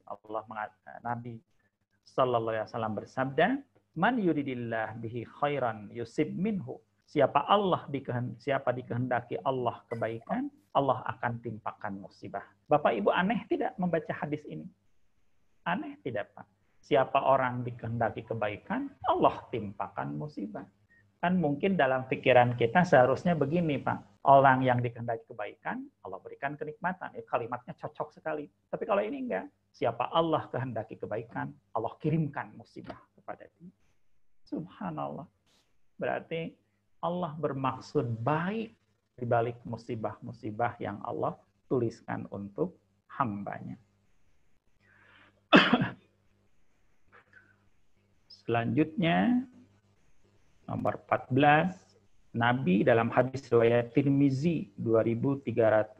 Allah mengatakan, Nabi Sallallahu Alaihi Wasallam bersabda, "Man yuridillah bihi khairan yusib minhu." Siapa dikehendaki Allah kebaikan, Allah akan timpakan musibah. Bapak Ibu aneh tidak membaca hadis ini? Aneh tidak, Pak? Siapa orang dikehendaki kebaikan, Allah timpakan musibah. Kan mungkin dalam pikiran kita seharusnya begini, Pak. Orang yang dikehendaki kebaikan, Allah berikan kenikmatan. Kalimatnya cocok sekali. Tapi kalau ini enggak. Siapa Allah kehendaki kebaikan, Allah kirimkan musibah kepada dia. Subhanallah. Berarti Allah bermaksud baik di balik musibah-musibah yang Allah tuliskan untuk hambanya. Selanjutnya, nomor 14, Nabi dalam hadis riwayat Tirmizi 2320.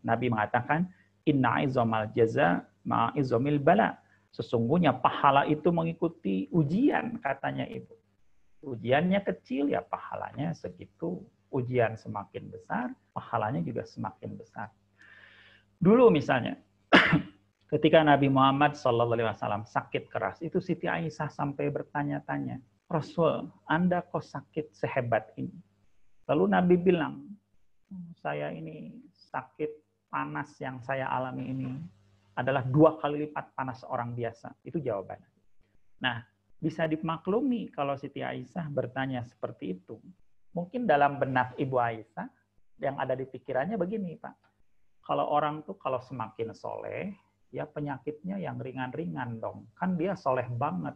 Nabi mengatakan, "Inna izamal jaza ma izamil bala." Sesungguhnya pahala itu mengikuti ujian, katanya Ibu. Ujiannya kecil, ya pahalanya segitu. Ujian semakin besar, pahalanya juga semakin besar. Dulu misalnya, ketika Nabi Muhammad SAW sakit keras, itu Siti Aisyah sampai bertanya-tanya, "Rasul, Anda kok sakit sehebat ini?" Lalu Nabi bilang, "Saya ini sakit panas yang saya alami ini adalah 2 kali lipat panas orang biasa." Itu jawabannya. Nah, bisa dimaklumi kalau Siti Aisyah bertanya seperti itu. Mungkin dalam benak Ibu Aisyah yang ada di pikirannya begini, Pak. Kalau orang tuh kalau semakin soleh, ya penyakitnya yang ringan-ringan dong. Kan dia soleh banget.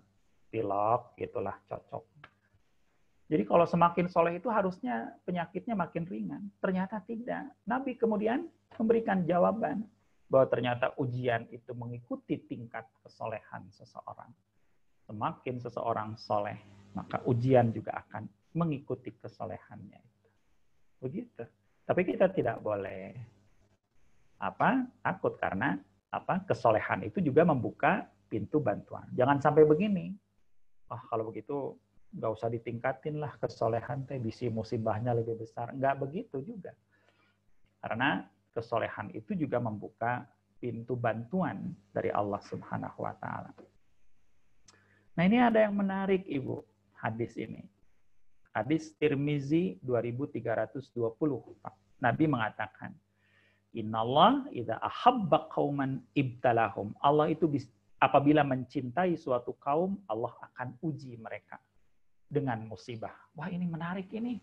Pilek, gitulah, cocok. Jadi kalau semakin soleh itu harusnya penyakitnya makin ringan. Ternyata tidak. Nabi kemudian memberikan jawaban bahwa ternyata ujian itu mengikuti tingkat kesolehan seseorang. Semakin seseorang soleh, maka ujian juga akan mengikuti kesolehannya. Begitu. Tapi kita tidak boleh takut karena kesolehan itu juga membuka pintu bantuan. Jangan sampai begini. Kalau begitu nggak usah ditingkatin lah kesolehan teh, bisi musibahnya lebih besar. Nggak begitu juga. Karena kesolehan itu juga membuka pintu bantuan dari Allah Subhanahu wa taala. Nah, ini ada yang menarik, Ibu, hadis ini. Hadis Tirmizi 2320, Pak. Nabi mengatakan, "Innallah idza ahabba qauman ibtalahum." Allah itu apabila mencintai suatu kaum, Allah akan uji mereka dengan musibah. Wah, ini menarik ini.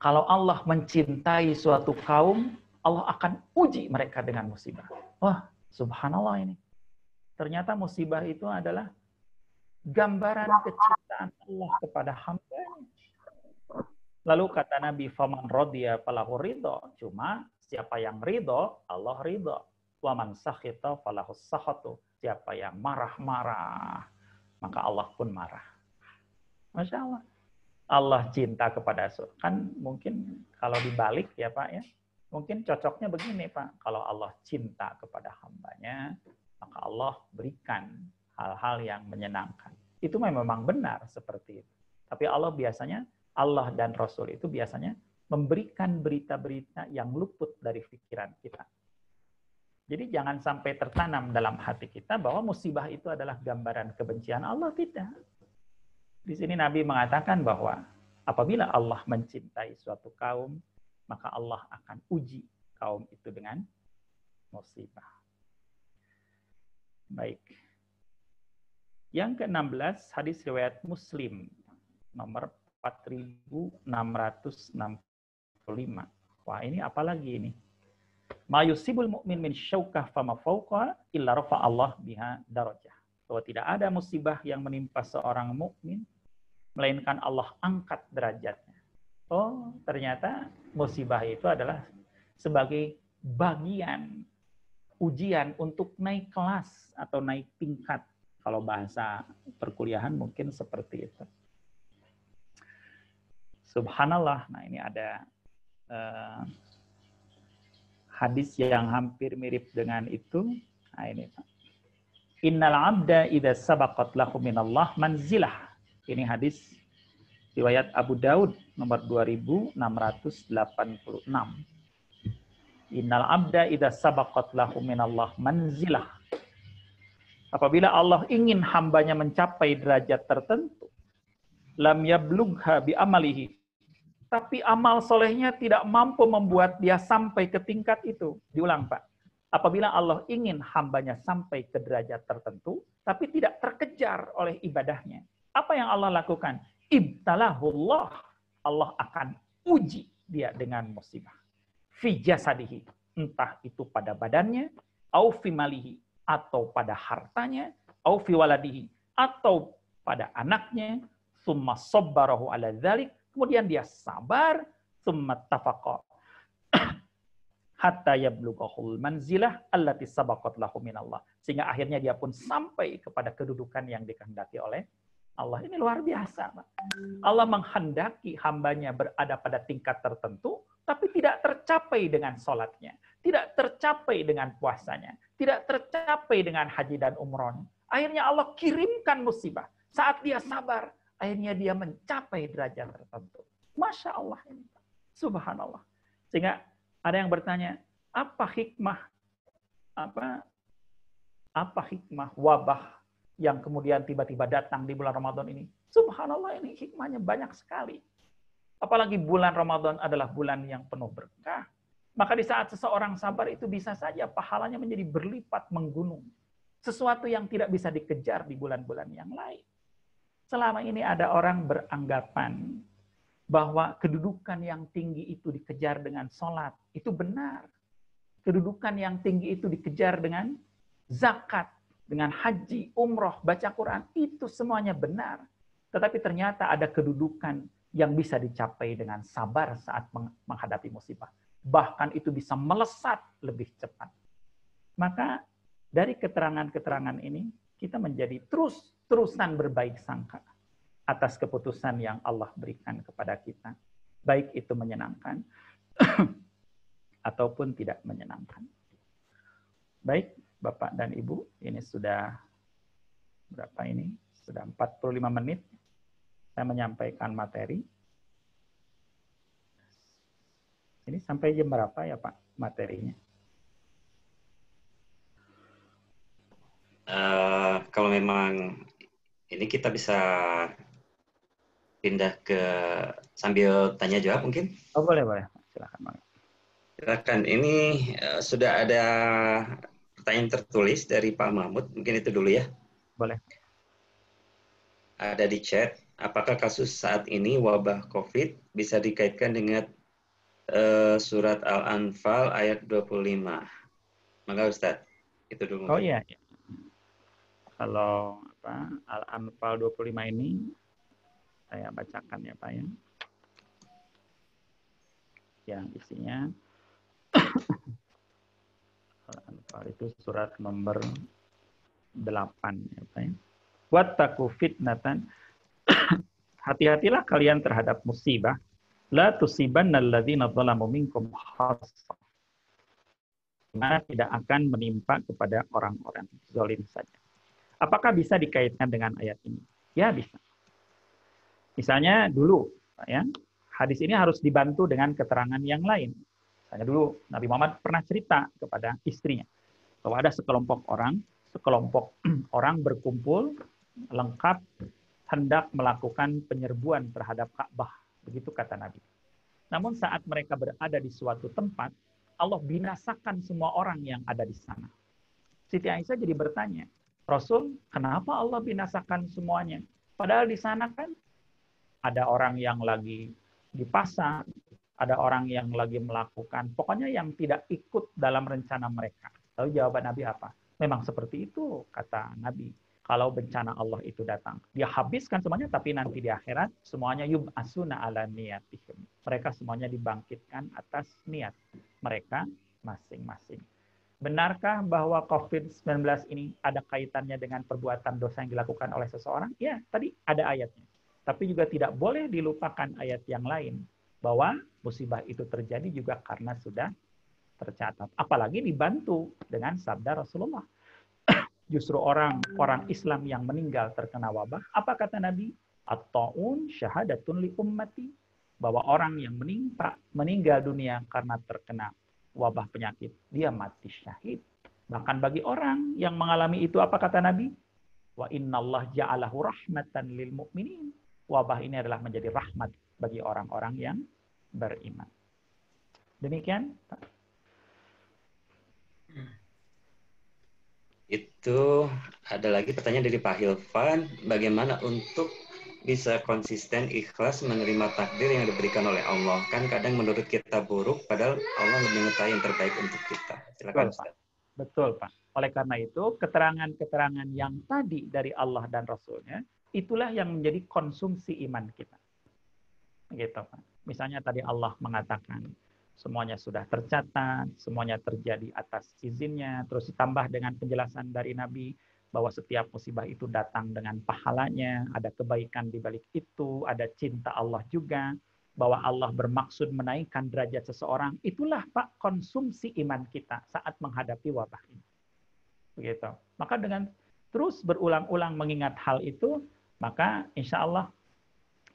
Kalau Allah mencintai suatu kaum, Allah akan uji mereka dengan musibah. Wah, subhanallah ini. Ternyata musibah itu adalah gambaran kecintaan Allah kepada hamba-Nya. Lalu kata Nabi, "Faman radiya falahu ridha." Cuma siapa yang ridho, Allah ridho. Wa man sakhita falahu sakhatu. Siapa yang marah-marah, maka Allah pun marah. Masya Allah. Allah cinta kepada kan mungkin kalau dibalik ya Pak ya, mungkin cocoknya begini Pak, kalau Allah cinta kepada hambanya, maka Allah berikan hal-hal yang menyenangkan. Itu memang benar seperti itu. Tapi Allah dan Rasul itu biasanya memberikan berita-berita yang luput dari pikiran kita. Jadi jangan sampai tertanam dalam hati kita bahwa musibah itu adalah gambaran kebencian Allah, tidak. Di sini Nabi mengatakan bahwa apabila Allah mencintai suatu kaum, maka Allah akan uji kaum itu dengan musibah. Baik. Yang ke-16, hadis riwayat Muslim, nomor 4665. Wah, ini apa lagi ini? Ma yusibul mu'min min syaukah fama fauqa illa rafa Allah biha darajah. Bahwa tidak ada musibah yang menimpa seorang mukmin melainkan Allah angkat derajatnya. Oh, ternyata musibah itu adalah sebagai bagian ujian untuk naik kelas atau naik tingkat. Kalau bahasa perkuliahan mungkin seperti itu. Subhanallah. Nah, ini ada hadis yang hampir mirip dengan itu. Nah, ini Pak. Innal abda idza sabaqat lahu minallah manzilah. Ini hadis riwayat Abu Daud nomor 2686. Innal abda idza sabaqat lahu minallah manzilah. Apabila Allah ingin hambanya mencapai derajat tertentu, lam yablugha bi amalihi. Tapi amal solehnya tidak mampu membuat dia sampai ke tingkat itu. Diulang Pak. Apabila Allah ingin hambanya sampai ke derajat tertentu, tapi tidak terkejar oleh ibadahnya. Apa yang Allah lakukan? Ibtalahullah. Allah akan uji dia dengan musibah. Fi jasadihi. Entah itu pada badannya, au fi malihi. Atau pada hartanya, au fi waladihi. Atau pada anaknya. Summa sabbarahu ala dzalik. Kemudian dia sabar. Summa tafaqa. Hatta yablughul manzilah allati sabaqat lahu minallah. Sehingga akhirnya dia pun sampai kepada kedudukan yang dikehendaki oleh Allah. Ini luar biasa, Pak. Allah menghendaki hambanya berada pada tingkat tertentu, tapi tidak tercapai dengan sholatnya, tidak tercapai dengan puasanya, tidak tercapai dengan haji dan umrohnya. Akhirnya Allah kirimkan musibah. Saat dia sabar, akhirnya dia mencapai derajat tertentu. Masya Allah ini, Pak. Subhanallah. Sehingga ada yang bertanya, apa hikmah wabah yang kemudian tiba-tiba datang di bulan Ramadan ini? Subhanallah, ini hikmahnya banyak sekali. Apalagi bulan Ramadan adalah bulan yang penuh berkah. Maka di saat seseorang sabar itu bisa saja pahalanya menjadi berlipat menggunung. Sesuatu yang tidak bisa dikejar di bulan-bulan yang lain. Selama ini ada orang beranggapan bahwa kedudukan yang tinggi itu dikejar dengan sholat. Itu benar. Kedudukan yang tinggi itu dikejar dengan zakat, dengan haji, umroh, baca Quran. Itu semuanya benar. Tetapi ternyata ada kedudukan yang bisa dicapai dengan sabar saat menghadapi musibah. Bahkan itu bisa melesat lebih cepat. Maka dari keterangan-keterangan ini, kita menjadi terus-terusan berbaik sangka atas keputusan yang Allah berikan kepada kita. Baik itu menyenangkan ataupun tidak menyenangkan. Baik, Bapak dan Ibu, ini sudah berapa ini? Sudah 45 menit saya menyampaikan materi. Ini sampai jam berapa ya Pak materinya? Kalau memang ini kita bisa pindah ke sambil tanya jawab mungkin? Oh, boleh. Silakan, Bang. Silakan. Ini sudah ada pertanyaan tertulis dari Pak Mahmud. Mungkin itu dulu ya. Boleh. Ada di chat. Apakah kasus saat ini wabah COVID bisa dikaitkan dengan surat Al-Anfal ayat 25? Maka Ustaz, itu dulu. Oh iya. Kalau Al-Anfal 25 ini saya bacakan ya Pak ya. Yang isinya Al-Anfal itu surat nomor 8 ya Pak ya. Wattaqu fitnatan hati-hatilah kalian terhadap musibah. La tusibanna alladzina dzalamu minkum khassah. Mana tidak akan menimpa kepada orang-orang zalim saja. Apakah bisa dikaitkan dengan ayat ini? Ya, bisa. Misalnya dulu, ya, hadis ini harus dibantu dengan keterangan yang lain. Misalnya dulu Nabi Muhammad pernah cerita kepada istrinya bahwa ada sekelompok orang berkumpul lengkap hendak melakukan penyerbuan terhadap Ka'bah. Begitu kata Nabi. Namun saat mereka berada di suatu tempat, Allah binasakan semua orang yang ada di sana. Siti Aisyah jadi bertanya, Rasul, kenapa Allah binasakan semuanya? Padahal di sana kan ada orang yang lagi di pasar, ada orang yang lagi melakukan, pokoknya yang tidak ikut dalam rencana mereka. Lalu jawaban Nabi apa? Memang seperti itu, kata Nabi. Kalau bencana Allah itu datang, dia habiskan semuanya, tapi nanti di akhirat semuanya yub'asuna ala niyatihim. Mereka semuanya dibangkitkan atas niat mereka masing-masing. Benarkah bahwa COVID-19 ini ada kaitannya dengan perbuatan dosa yang dilakukan oleh seseorang? Ya, tadi ada ayatnya. Tapi juga tidak boleh dilupakan ayat yang lain, bahwa musibah itu terjadi juga karena sudah tercatat. Apalagi dibantu dengan sabda Rasulullah. Justru orang Islam yang meninggal terkena wabah, apa kata Nabi? At-ta'un syahadatun li ummati. Bahwa orang yang meninggal dunia karena terkena wabah penyakit, dia mati syahid. Bahkan bagi orang yang mengalami itu, apa kata Nabi? Wa innallah ja'alahu rahmatan lil mu'minin. Wabah ini adalah menjadi rahmat bagi orang-orang yang beriman. Demikian, Pak. Itu ada lagi pertanyaan dari Pak Hilvan, bagaimana untuk bisa konsisten ikhlas menerima takdir yang diberikan oleh Allah? Kan kadang menurut kita buruk, padahal Allah lebih mengetahui yang terbaik untuk kita. Silakan, Ustaz. Betul, Pak. Oleh karena itu, keterangan-keterangan yang tadi dari Allah dan Rasulnya, itulah yang menjadi konsumsi iman kita. Gitu, Pak. Misalnya tadi Allah mengatakan, semuanya sudah tercatat, semuanya terjadi atas izinnya, terus ditambah dengan penjelasan dari Nabi, bahwa setiap musibah itu datang dengan pahalanya, ada kebaikan di balik itu, ada cinta Allah juga, bahwa Allah bermaksud menaikkan derajat seseorang. Itulah, Pak, konsumsi iman kita saat menghadapi wabah ini. Begitu. Maka dengan terus berulang-ulang mengingat hal itu, maka insya Allah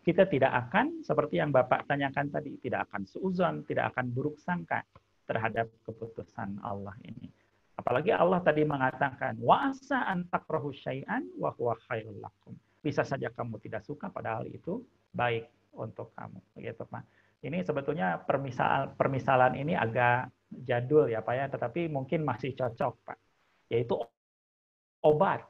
kita tidak akan, seperti yang Bapak tanyakan tadi, tidak akan suudzon, tidak akan buruk sangka terhadap keputusan Allah ini. Apalagi Allah tadi mengatakan, wa asa an takrahu syai'an wa huwa khairul lakum. Bisa saja kamu tidak suka, padahal itu baik untuk kamu. Begitu, Pak. Ini sebetulnya permisalan ini agak jadul ya, Pak ya, tetapi mungkin masih cocok, Pak. Yaitu obat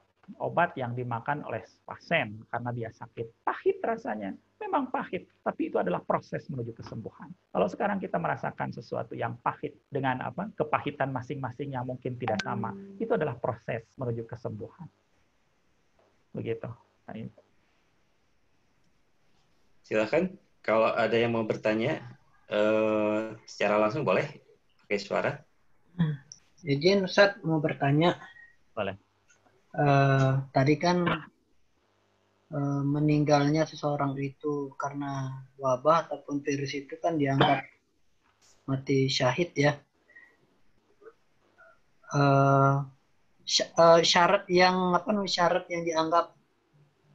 yang dimakan oleh pasien karena dia sakit. Pahit rasanya, memang pahit, tapi itu adalah proses menuju kesembuhan. Kalau sekarang kita merasakan sesuatu yang pahit dengan apa? Kepahitan masing-masing yang mungkin tidak sama, itu adalah proses menuju kesembuhan. Begitu. Silakan, kalau ada yang mau bertanya secara langsung boleh pakai suara. Izin Ustaz mau bertanya. Boleh. Tadi kan meninggalnya seseorang itu karena wabah ataupun virus itu kan dianggap mati syahid ya. Syarat yang dianggap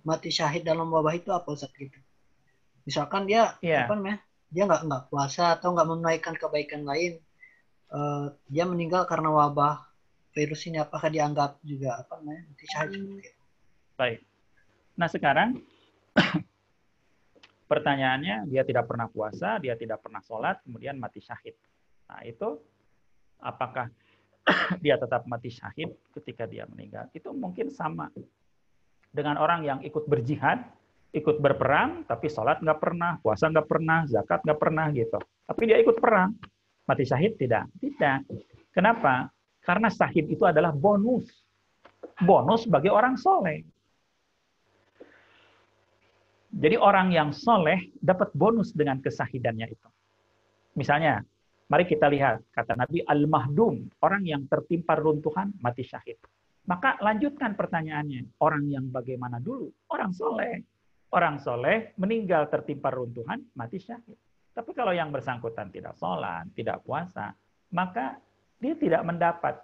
mati syahid dalam wabah itu apa, Ustaz, gitu? Misalkan dia dia nggak puasa atau nggak menunaikan kebaikan lain, dia meninggal karena wabah virus ini, apakah dianggap juga mati syahid seperti itu? Baik. Nah sekarang pertanyaannya, dia tidak pernah puasa, dia tidak pernah sholat, kemudian mati syahid. Nah itu apakah dia tetap mati syahid ketika dia meninggal? Itu mungkin sama dengan orang yang ikut berjihad, ikut berperang, tapi sholat nggak pernah, puasa nggak pernah, zakat nggak pernah gitu. Tapi dia ikut perang, mati syahid tidak? Tidak. Kenapa? Karena syahid itu adalah bonus bagi orang soleh. Jadi orang yang soleh dapat bonus dengan kesahidannya itu. Misalnya, mari kita lihat, kata Nabi, al-mahdum, orang yang tertimpa runtuhan, mati syahid. Maka lanjutkan pertanyaannya, orang yang bagaimana dulu? Orang soleh. Orang soleh meninggal tertimpa runtuhan, mati syahid. Tapi kalau yang bersangkutan tidak sholat, tidak puasa, maka dia tidak mendapat.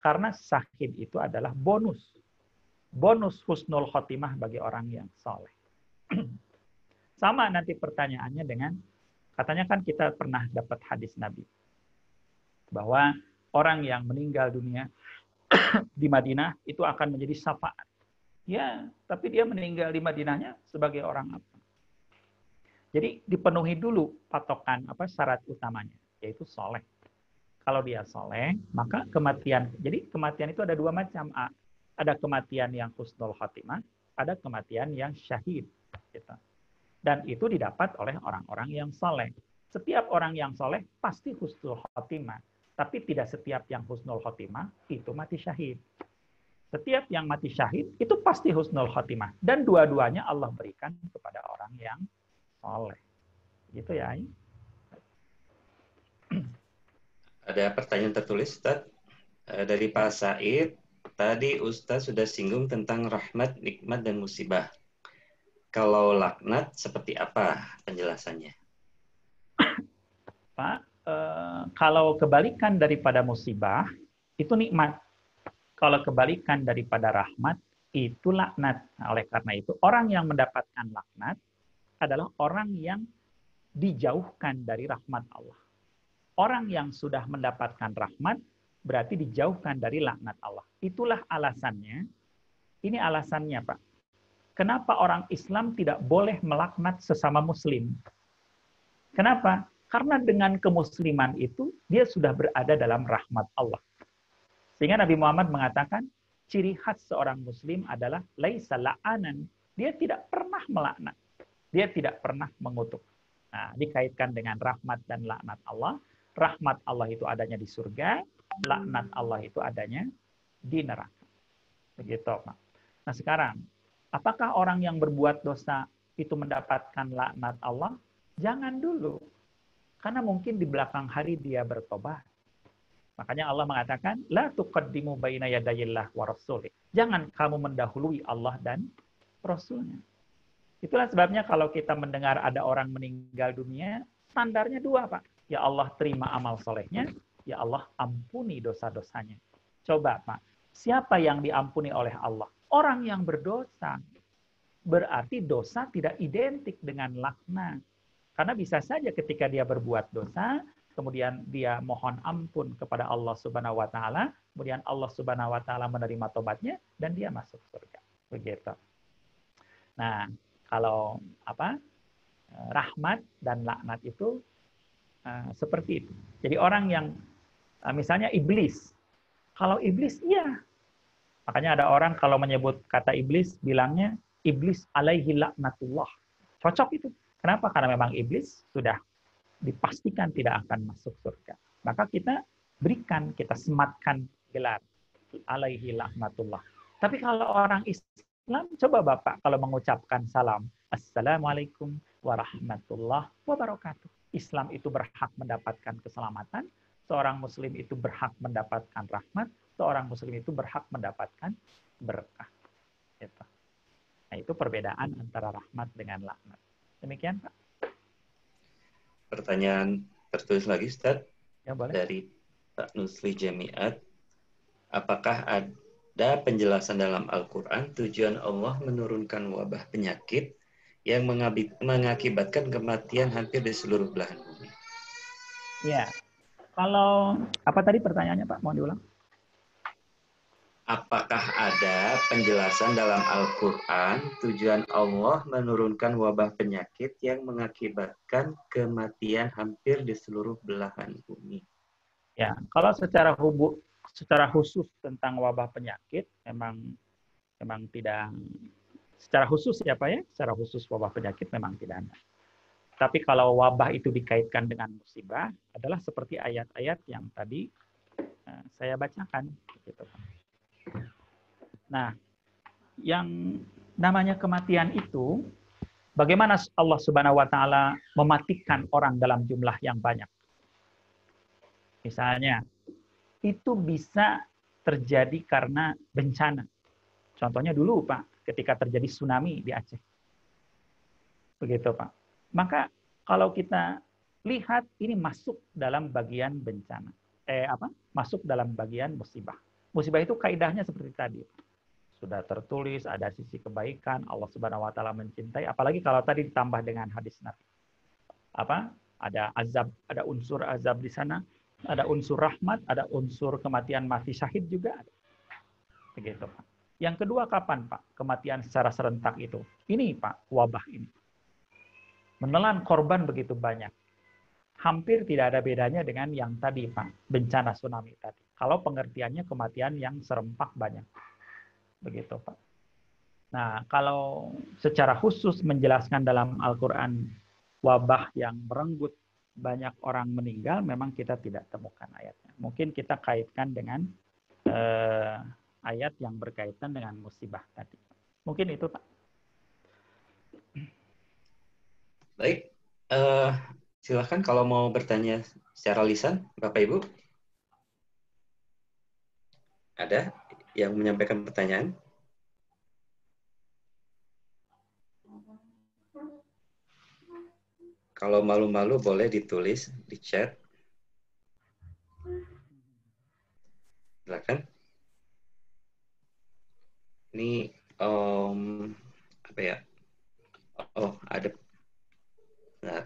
Karena syahid itu adalah bonus. Bonus husnul khotimah bagi orang yang soleh. Sama nanti pertanyaannya dengan, katanya kan kita pernah dapat hadis Nabi. Bahwa orang yang meninggal dunia di Madinah itu akan menjadi syafaat. Ya, tapi dia meninggal di Madinahnya sebagai orang apa? Jadi dipenuhi dulu patokan syarat utamanya, yaitu soleh. Kalau dia soleh, maka kematian. Jadi kematian itu ada dua macam. Ada kematian yang husnul khotimah, ada kematian yang syahid. Gitu. Dan itu didapat oleh orang-orang yang soleh. Setiap orang yang soleh pasti husnul khotimah. Tapi tidak setiap yang husnul khotimah itu mati syahid. Setiap yang mati syahid itu pasti husnul khotimah. Dan dua-duanya Allah berikan kepada orang yang soleh. Gitu ya. Ada pertanyaan tertulis, Ustaz. Dari Pak Said. Tadi Ustaz sudah singgung tentang rahmat, nikmat, dan musibah. Kalau laknat seperti apa penjelasannya? Pak, kalau kebalikan daripada musibah, itu nikmat. Kalau kebalikan daripada rahmat, itu laknat. Nah, oleh karena itu, orang yang mendapatkan laknat adalah orang yang dijauhkan dari rahmat Allah. Orang yang sudah mendapatkan rahmat, berarti dijauhkan dari laknat Allah. Itulah alasannya. Ini alasannya, Pak. Kenapa orang Islam tidak boleh melaknat sesama Muslim? Kenapa? Karena dengan kemusliman itu, dia sudah berada dalam rahmat Allah. Sehingga Nabi Muhammad mengatakan, ciri khas seorang Muslim adalah laisa la'anan. Dia tidak pernah melaknat. Dia tidak pernah mengutuk. Nah, dikaitkan dengan rahmat dan laknat Allah. Rahmat Allah itu adanya di surga. Laknat Allah itu adanya di neraka. Begitu, Pak. Nah, sekarang, apakah orang yang berbuat dosa itu mendapatkan laknat Allah? Jangan dulu. Karena mungkin di belakang hari dia bertobat. Makanya Allah mengatakan, la tuqaddimu baina yadayillah wa rasulih. Jangan kamu mendahului Allah dan Rasulnya. Itulah sebabnya kalau kita mendengar ada orang meninggal dunia, standarnya dua, Pak. Ya Allah terima amal solehnya, ya Allah ampuni dosa-dosanya. Coba, Pak. Siapa yang diampuni oleh Allah? Orang yang berdosa. Berarti dosa tidak identik dengan laknat. Karena bisa saja ketika dia berbuat dosa, kemudian dia mohon ampun kepada Allah Subhanahu wa taala, kemudian Allah Subhanahu wa taala menerima tobatnya dan dia masuk surga. Begitu. Nah, kalau rahmat dan laknat itu seperti itu. Jadi orang yang misalnya iblis. Kalau iblis iya. Makanya ada orang kalau menyebut kata iblis bilangnya iblis alaihi laknatullah. Cocok itu. Kenapa? Karena memang iblis sudah dipastikan tidak akan masuk surga. Maka kita berikan, kita sematkan gelar alaihi laknatullah. Tapi kalau orang Islam, coba Bapak kalau mengucapkan salam, assalamualaikum warahmatullahi wabarakatuh. Islam itu berhak mendapatkan keselamatan, seorang Muslim itu berhak mendapatkan rahmat, seorang Muslim itu berhak mendapatkan berkah. Gitu. Nah, itu perbedaan antara rahmat dengan laknat. Demikian, Pak. Pertanyaan tertulis lagi, Ustaz. Ya, boleh. Dari Pak Nusli Jamiat. Apakah ada penjelasan dalam Al-Quran tujuan Allah menurunkan wabah penyakit yang mengakibatkan kematian hampir di seluruh belahan bumi? Ya. Kalau, apa tadi pertanyaannya, Pak? Mohon diulang. Apakah ada penjelasan dalam Al-Quran tujuan Allah menurunkan wabah penyakit yang mengakibatkan kematian hampir di seluruh belahan bumi? Ya, kalau secara khusus tentang wabah penyakit memang tidak secara khusus ya Pak ya, secara khusus wabah penyakit memang tidak ada. Tapi kalau wabah itu dikaitkan dengan musibah adalah seperti ayat-ayat yang tadi saya bacakan gitu Pak. Nah, yang namanya kematian itu, bagaimana Allah Subhanahu wa taala mematikan orang dalam jumlah yang banyak? Misalnya, itu bisa terjadi karena bencana. Contohnya dulu, Pak, ketika terjadi tsunami di Aceh. Begitu, Pak. Maka kalau kita lihat ini masuk dalam bagian bencana. Masuk dalam bagian musibah. Musibah itu kaidahnya seperti tadi. Sudah tertulis, ada sisi kebaikan, Allah Subhanahu wa taala mencintai, apalagi kalau tadi ditambah dengan hadis Nabi. Ada azab, ada unsur azab di sana, ada unsur rahmat, ada unsur kematian mati syahid juga ada. Begitu, Pak. Yang kedua kapan, Pak? Kematian secara serentak itu. Ini, Pak, wabah ini. Menelan korban begitu banyak. Hampir tidak ada bedanya dengan yang tadi, Pak, bencana tsunami tadi. Kalau pengertiannya kematian yang serempak banyak. Begitu, Pak. Nah, kalau secara khusus menjelaskan dalam Al-Quran wabah yang merenggut banyak orang meninggal, memang kita tidak temukan ayatnya. Mungkin kita kaitkan dengan ayat yang berkaitan dengan musibah tadi. Mungkin itu, Pak. Baik, silahkan kalau mau bertanya secara lisan, Bapak Ibu. Ada yang menyampaikan pertanyaan? Kalau malu-malu boleh ditulis di chat. Silakan. Ini apa ya? Oh, ada. Nah,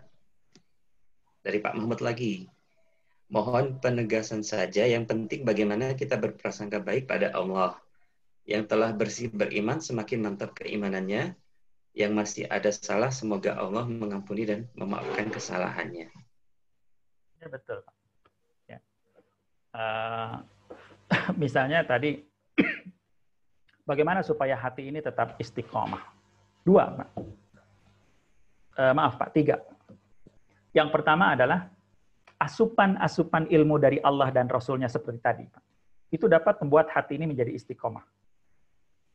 dari Pak Muhammad lagi. Mohon penegasan saja, yang penting bagaimana kita berprasangka baik pada Allah. Yang telah bersih beriman semakin mantap keimanannya. Yang masih ada salah, semoga Allah mengampuni dan memaafkan kesalahannya. Ya, betul, Pak. Ya. Misalnya tadi, bagaimana supaya hati ini tetap istiqomah? 2, Pak. Maaf, Pak, 3. Yang pertama adalah asupan-asupan ilmu dari Allah dan Rasulnya seperti tadi, Pak. Itu dapat membuat hati ini menjadi istiqomah.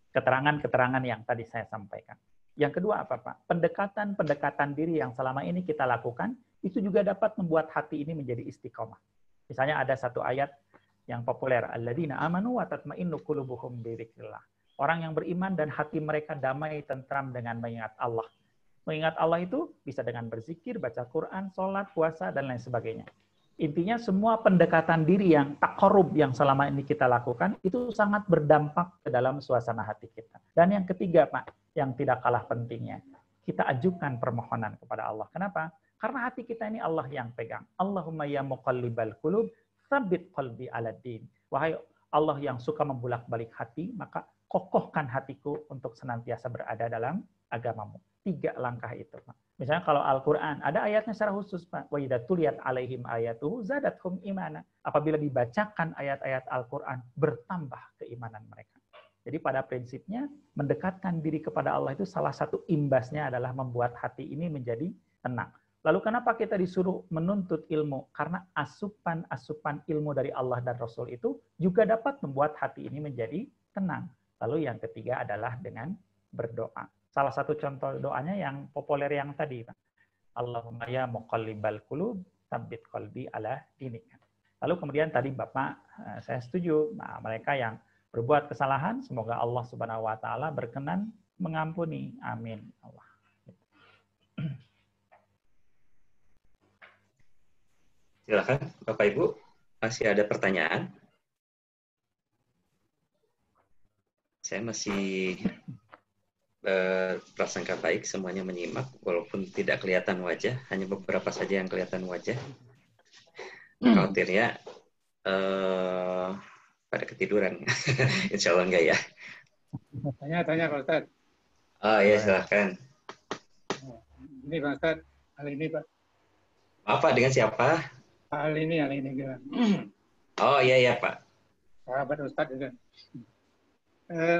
Keterangan-keterangan yang tadi saya sampaikan. Yang kedua apa, Pak? Pendekatan-pendekatan diri yang selama ini kita lakukan, itu juga dapat membuat hati ini menjadi istiqomah. Misalnya ada satu ayat yang populer, alladzina amanu wa tatma'innu qulubuhum bi dzikrillah. Orang yang beriman dan hati mereka damai tentram dengan mengingat Allah. Mengingat Allah itu bisa dengan berzikir, baca Quran, sholat, puasa, dan lain sebagainya. Intinya semua pendekatan diri yang takarub yang selama ini kita lakukan, itu sangat berdampak ke dalam suasana hati kita. Dan yang ketiga, Pak, yang tidak kalah pentingnya, kita ajukan permohonan kepada Allah. Kenapa? Karena hati kita ini Allah yang pegang. Allahumma ya muqallibal qulub, tsabbit qalbi ala din. Wahai Allah yang suka membulak-balik hati, maka kokohkan hatiku untuk senantiasa berada dalam agamamu. 3 langkah itu, Pak. Misalnya kalau Al-Quran, ada ayatnya secara khusus, Pak. Wa idza tuliyat alaihim ayatuhu zadathum imana. Apabila dibacakan ayat-ayat Al-Quran, bertambah keimanan mereka. Jadi pada prinsipnya, mendekatkan diri kepada Allah itu salah satu imbasnya adalah membuat hati ini menjadi tenang. Lalu kenapa kita disuruh menuntut ilmu? Karena asupan-asupan ilmu dari Allah dan Rasul itu juga dapat membuat hati ini menjadi tenang. Lalu yang ketiga adalah dengan berdoa. Salah satu contoh doanya yang populer yang tadi, Pak. Allahumma ya muqallibal qulub, tsabbit qalbi ala dinik. Lalu kemudian tadi Bapak, saya setuju, nah, mereka yang berbuat kesalahan, semoga Allah Subhanahu wa taala berkenan mengampuni. Amin. Allah. Silakan, Bapak Ibu, masih ada pertanyaan? Saya masih berprasangka baik, semuanya menyimak, walaupun tidak kelihatan wajah, hanya beberapa saja yang kelihatan wajah. Khawatirnya pada ketiduran. Insya Allah enggak ya. Tanya Pak Ustadz. Oh iya, silakan. Ini Pak Ustadz, hal ini Pak. Apa dengan siapa? Hal ini gimana? Oh iya Pak. Sahabat Ustadz juga.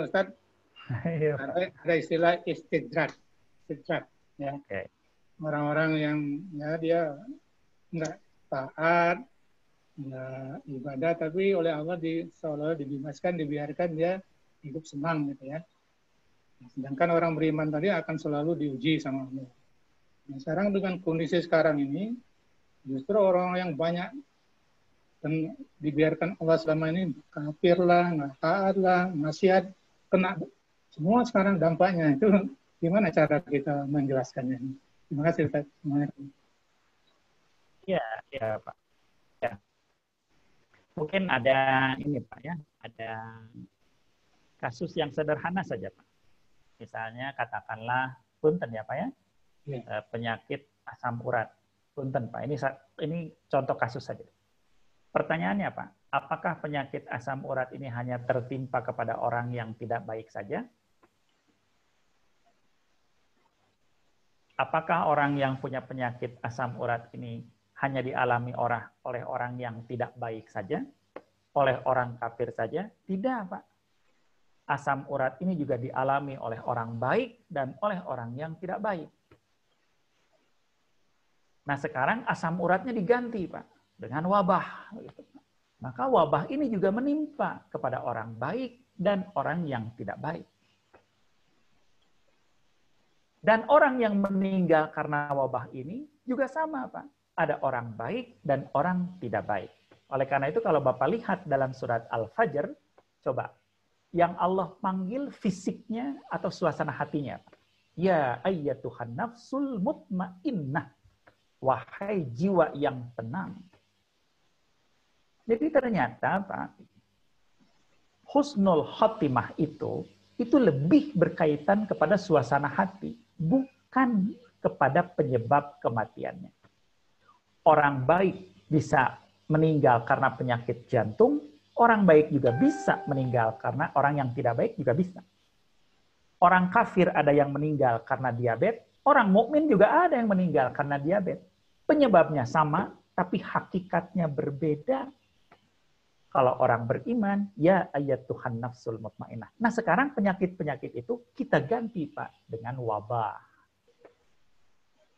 Ustadz, ada istilah istidrat, ya. Okay. Orang-orang yang ya dia nggak taat, nggak ibadah, tapi oleh Allah seolah dibebaskan, dibiarkan dia hidup senang gitu ya. Sedangkan orang beriman tadi akan selalu diuji sama Allah. Nah, sekarang dengan kondisi sekarang ini, justru orang yang banyak dan dibiarkan Allah selama ini kafir lah, nggak taat lah, maksiat, kena semua sekarang dampaknya. Itu gimana cara kita menjelaskannya? Terima kasih Ustaz. Ya, ya Pak. Ya. Mungkin ada ini Pak ya, ada kasus yang sederhana saja Pak. Misalnya katakanlah punten ya Pak ya, penyakit asam urat. Punten Pak, ini contoh kasus saja. Pertanyaannya Pak, apakah penyakit asam urat ini hanya tertimpa kepada orang yang tidak baik saja? Apakah orang yang punya penyakit asam urat ini hanya dialami oleh orang yang tidak baik saja? Oleh orang kafir saja? Tidak, Pak. Asam urat ini juga dialami oleh orang baik dan oleh orang yang tidak baik. Nah, sekarang asam uratnya diganti, Pak, dengan wabah. Maka wabah ini juga menimpa kepada orang baik dan orang yang tidak baik. Dan orang yang meninggal karena wabah ini juga sama, Pak. Ada orang baik dan orang tidak baik. Oleh karena itu kalau Bapak lihat dalam surat Al-Fajr, coba. Yang Allah panggil fisiknya atau suasana hatinya. Ya ayyatuhan nafsul mutmainnah. Wahai jiwa yang tenang. Jadi ternyata, Pak, husnul khotimah itu lebih berkaitan kepada suasana hati, bukan kepada penyebab kematiannya. Orang baik bisa meninggal karena penyakit jantung, orang baik juga bisa meninggal karena orang yang tidak baik juga bisa. Orang kafir ada yang meninggal karena diabetes, orang mukmin juga ada yang meninggal karena diabetes. Penyebabnya sama, tapi hakikatnya berbeda. Kalau orang beriman, ya ayyatuhan nafsul mutmainnah. Nah sekarang penyakit-penyakit itu kita ganti Pak dengan wabah.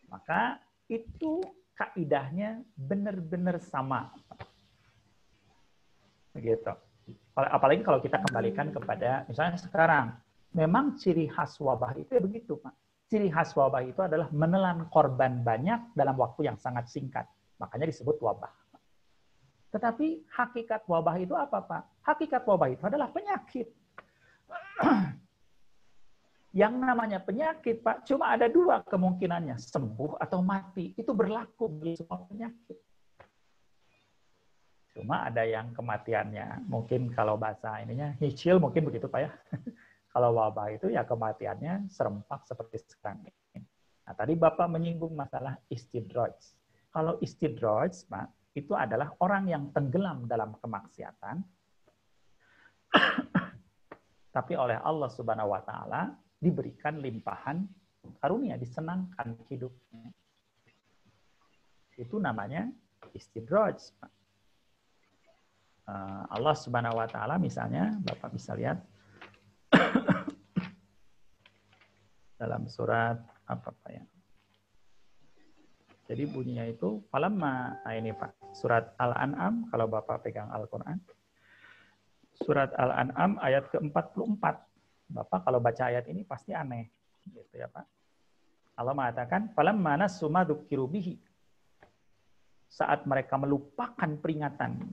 Maka itu kaidahnya benar-benar sama. Begitu. Apalagi kalau kita kembalikan kepada, misalnya sekarang, memang ciri khas wabah itu ya begitu Pak. Ciri khas wabah itu adalah menelan korban banyak dalam waktu yang sangat singkat. Makanya disebut wabah. Tetapi hakikat wabah itu apa, Pak? Hakikat wabah itu adalah penyakit. Yang namanya penyakit, Pak, cuma ada dua kemungkinannya, sembuh atau mati. Itu berlaku bagi semua penyakit. Cuma ada yang kematiannya, mungkin kalau bahasa ininya, nyicil mungkin begitu, Pak ya. Kalau wabah itu ya kematiannya serempak seperti sekarang ini. Nah, tadi Bapak menyinggung masalah istidraj. Kalau istidraj, Pak, itu adalah orang yang tenggelam dalam kemaksiatan, tapi oleh Allah Subhanahu wa Ta'ala diberikan limpahan karunia, disenangkan hidupnya. Itu namanya istidraj. Allah Subhanahu wa Ta'ala misalnya, Bapak bisa lihat dalam surat apa Pak ya? Jadi bunyinya itu falamma, nah ini Pak, surat Al-An'am kalau Bapak pegang Al-Qur'an. Surat Al-An'am ayat ke-44. Bapak kalau baca ayat ini pasti aneh, gitu ya Pak. Allah mengatakan falamma nasu ma dzukiru bihi. Saat mereka melupakan peringatan.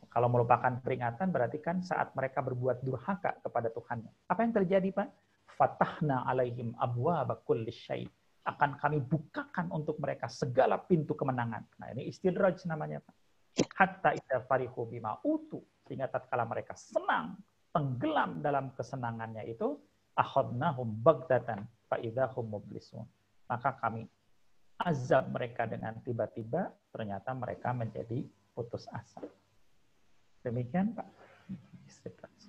Kalau melupakan peringatan berarti kan saat mereka berbuat durhaka kepada Tuhannya. Apa yang terjadi, Pak? Fatahna alaihim abwaaba kulli syai'. Akan kami bukakan untuk mereka segala pintu kemenangan. Nah, ini istidraj namanya, Pak. Hatta idza farihu bima utu, sehingga tatkala mereka senang, tenggelam dalam kesenangannya itu, akhadnahum bagdatan fa idzahum mublisun. Maka kami azab mereka dengan tiba-tiba, ternyata mereka menjadi putus asa. Demikian, Pak. Istidraj.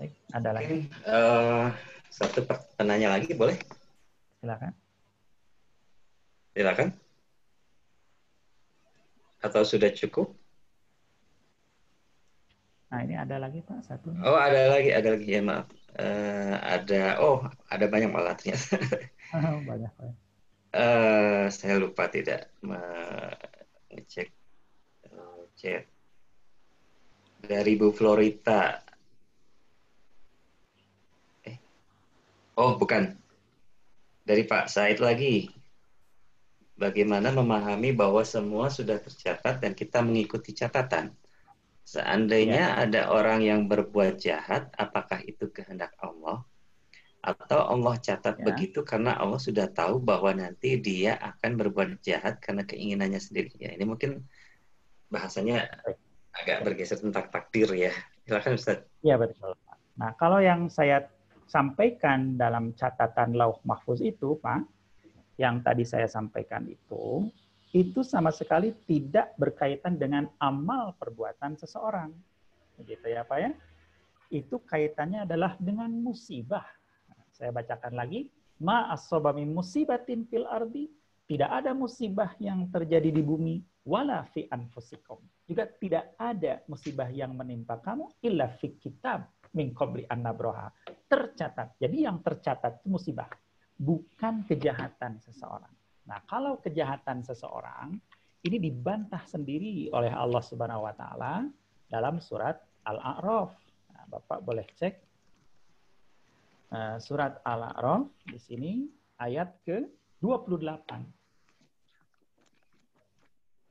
Baik, ada lagi? Satu penanya lagi, boleh? Silakan. Silakan. Atau sudah cukup? Nah, ini ada lagi, Pak, satu. Oh, ada lagi ya, maaf. Ada banyak malah ternyata. Banyak, Pak. Saya lupa tidak mengecek chat dari Bu Florita. Oh, bukan. Dari Pak Said lagi. Bagaimana memahami bahwa semua sudah tercatat dan kita mengikuti catatan? Seandainya ada orang yang berbuat jahat, apakah itu kehendak Allah? Atau Atau Allah catat begitu karena Allah sudah tahu bahwa nanti dia akan berbuat jahat karena keinginannya sendiri. Ya, ini mungkin bahasanya agak bergeser tentang takdir ya. Silakan Ustaz. Iya betul. Nah, kalau yang saya sampaikan dalam catatan Lauh Mahfuz itu, Pak, yang tadi saya sampaikan itu sama sekali tidak berkaitan dengan amal perbuatan seseorang. Begitu ya, Pak ya. Itu kaitannya adalah dengan musibah. Saya bacakan lagi, ma as-saba min musibatin fil ardi, tidak ada musibah yang terjadi di bumi, wala fi anfusikum. Juga tidak ada musibah yang menimpa kamu illa fi kitab min qabli an nabraha. Tercatat. Jadi yang tercatat itu musibah, bukan kejahatan seseorang. Nah, kalau kejahatan seseorang ini dibantah sendiri oleh Allah Subhanahu wa taala dalam surat Al-A'raf. Nah, Bapak boleh cek surat Al-A'raf di sini ayat ke-28.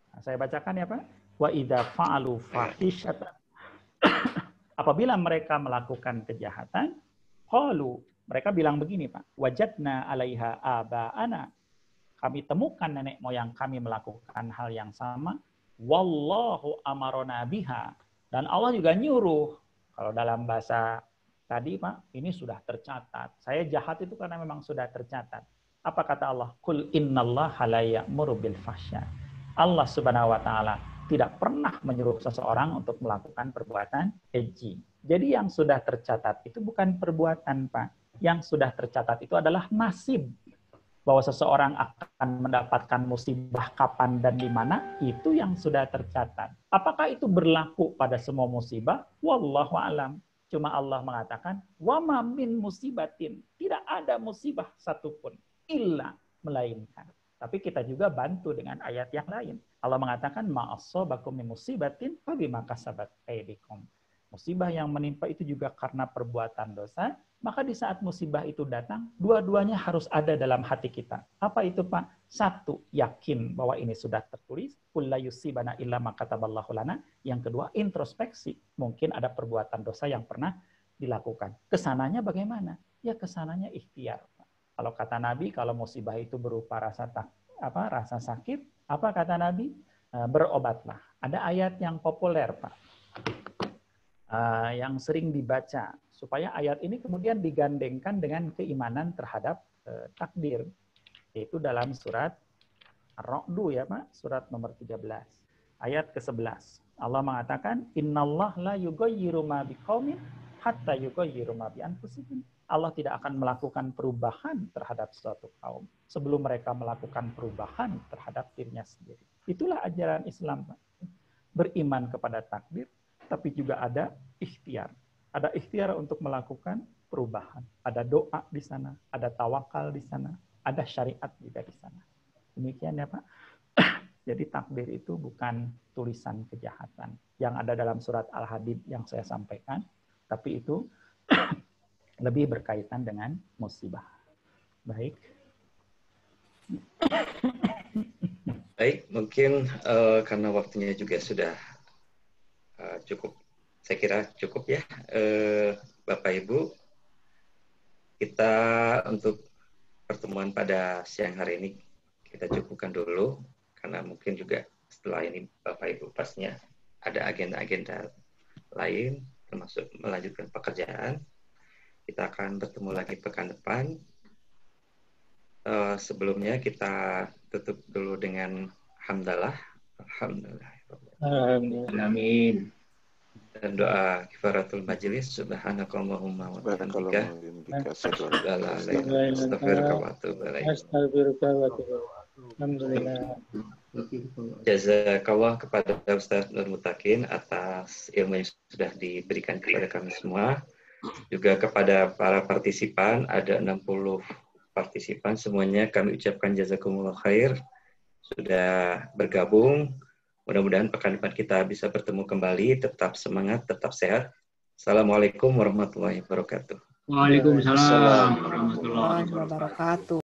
Nah, saya bacakan ya, Pak. Wa idza fa'alu fahishatan. Apabila mereka melakukan kejahatan, qalu, mereka bilang begini, Pak. Wajadna 'alaiha aba'ana. Kami temukan nenek moyang kami melakukan hal yang sama. Wallahu amarona biha. Dan Allah juga nyuruh. Kalau dalam bahasa tadi, Pak, ini sudah tercatat. Saya jahat itu karena memang sudah tercatat. Apa kata Allah? Qul innallaha la ya'muru bil fahsya. Allah Subhanahu wa taala tidak pernah menyuruh seseorang untuk melakukan perbuatan keji. Jadi yang sudah tercatat itu bukan perbuatan, Pak. Yang sudah tercatat itu adalah nasib. Bahwa seseorang akan mendapatkan musibah kapan dan di mana, itu yang sudah tercatat. Apakah itu berlaku pada semua musibah? Wallahu a'lam. Cuma Allah mengatakan, wa ma min musibatin. Tidak ada musibah satupun. Illa, melainkan. Tapi kita juga bantu dengan ayat yang lain. Allah mengatakan, ma'asobakum min musibatin, fabima kasabat aydikum. Musibah yang menimpa itu juga karena perbuatan dosa. Maka di saat musibah itu datang, dua-duanya harus ada dalam hati kita. Apa itu, Pak? Satu, yakin bahwa ini sudah tertulis. Kulla yusibana illa ma kataballahu lana. Yang kedua, introspeksi. Mungkin ada perbuatan dosa yang pernah dilakukan. Kesananya bagaimana? Ya kesananya ikhtiar. Kalau kata Nabi, kalau musibah itu berupa rasa sakit, apa kata Nabi? Berobatlah. Ada ayat yang populer, Pak. Yang sering dibaca. Supaya ayat ini kemudian digandengkan dengan keimanan terhadap takdir. Yaitu dalam surat Ar-Ra'du ya Pak, surat nomor 13. Ayat ke-11. Allah mengatakan, Innallah la yughayyiru ma biqaumin hatta yughayyiru ma bi anfusihim. Allah tidak akan melakukan perubahan terhadap suatu kaum sebelum mereka melakukan perubahan terhadap dirinya sendiri. Itulah ajaran Islam, Pak. Beriman kepada takdir, tapi juga ada ikhtiar. Ada ikhtiar untuk melakukan perubahan. Ada doa di sana, ada tawakal di sana, ada syariat juga di sana. Demikian ya Pak. Jadi takdir itu bukan tulisan kejahatan yang ada dalam surat Al-Hadid yang saya sampaikan, tapi itu lebih berkaitan dengan musibah. Baik. Baik, mungkin karena waktunya juga sudah cukup, saya kira cukup ya, Bapak Ibu. Kita untuk pertemuan pada siang hari ini kita cukupkan dulu, karena mungkin juga setelah ini Bapak Ibu pastinya ada agenda-agenda lain, termasuk melanjutkan pekerjaan. Kita akan bertemu lagi pekan depan. Sebelumnya kita tutup dulu dengan hamdalah. Alhamdulillah. Amin. Dan doa kifaratul majelis. Subhanakallahumma wa bihamdika. Astaghfiruka wa atubu ilaik. Alhamdulillah. Jazakallah kepada Ustaz Nur Mutakin atas ilmu yang sudah diberikan kepada kami semua. Juga kepada para partisipan, ada 60 partisipan, semuanya kami ucapkan jazakumullah khair sudah bergabung. Mudah-mudahan pekan depan kita bisa bertemu kembali. Tetap semangat, tetap sehat. Assalamualaikum warahmatullahi wabarakatuh. Waalaikumsalam warahmatullahi wabarakatuh.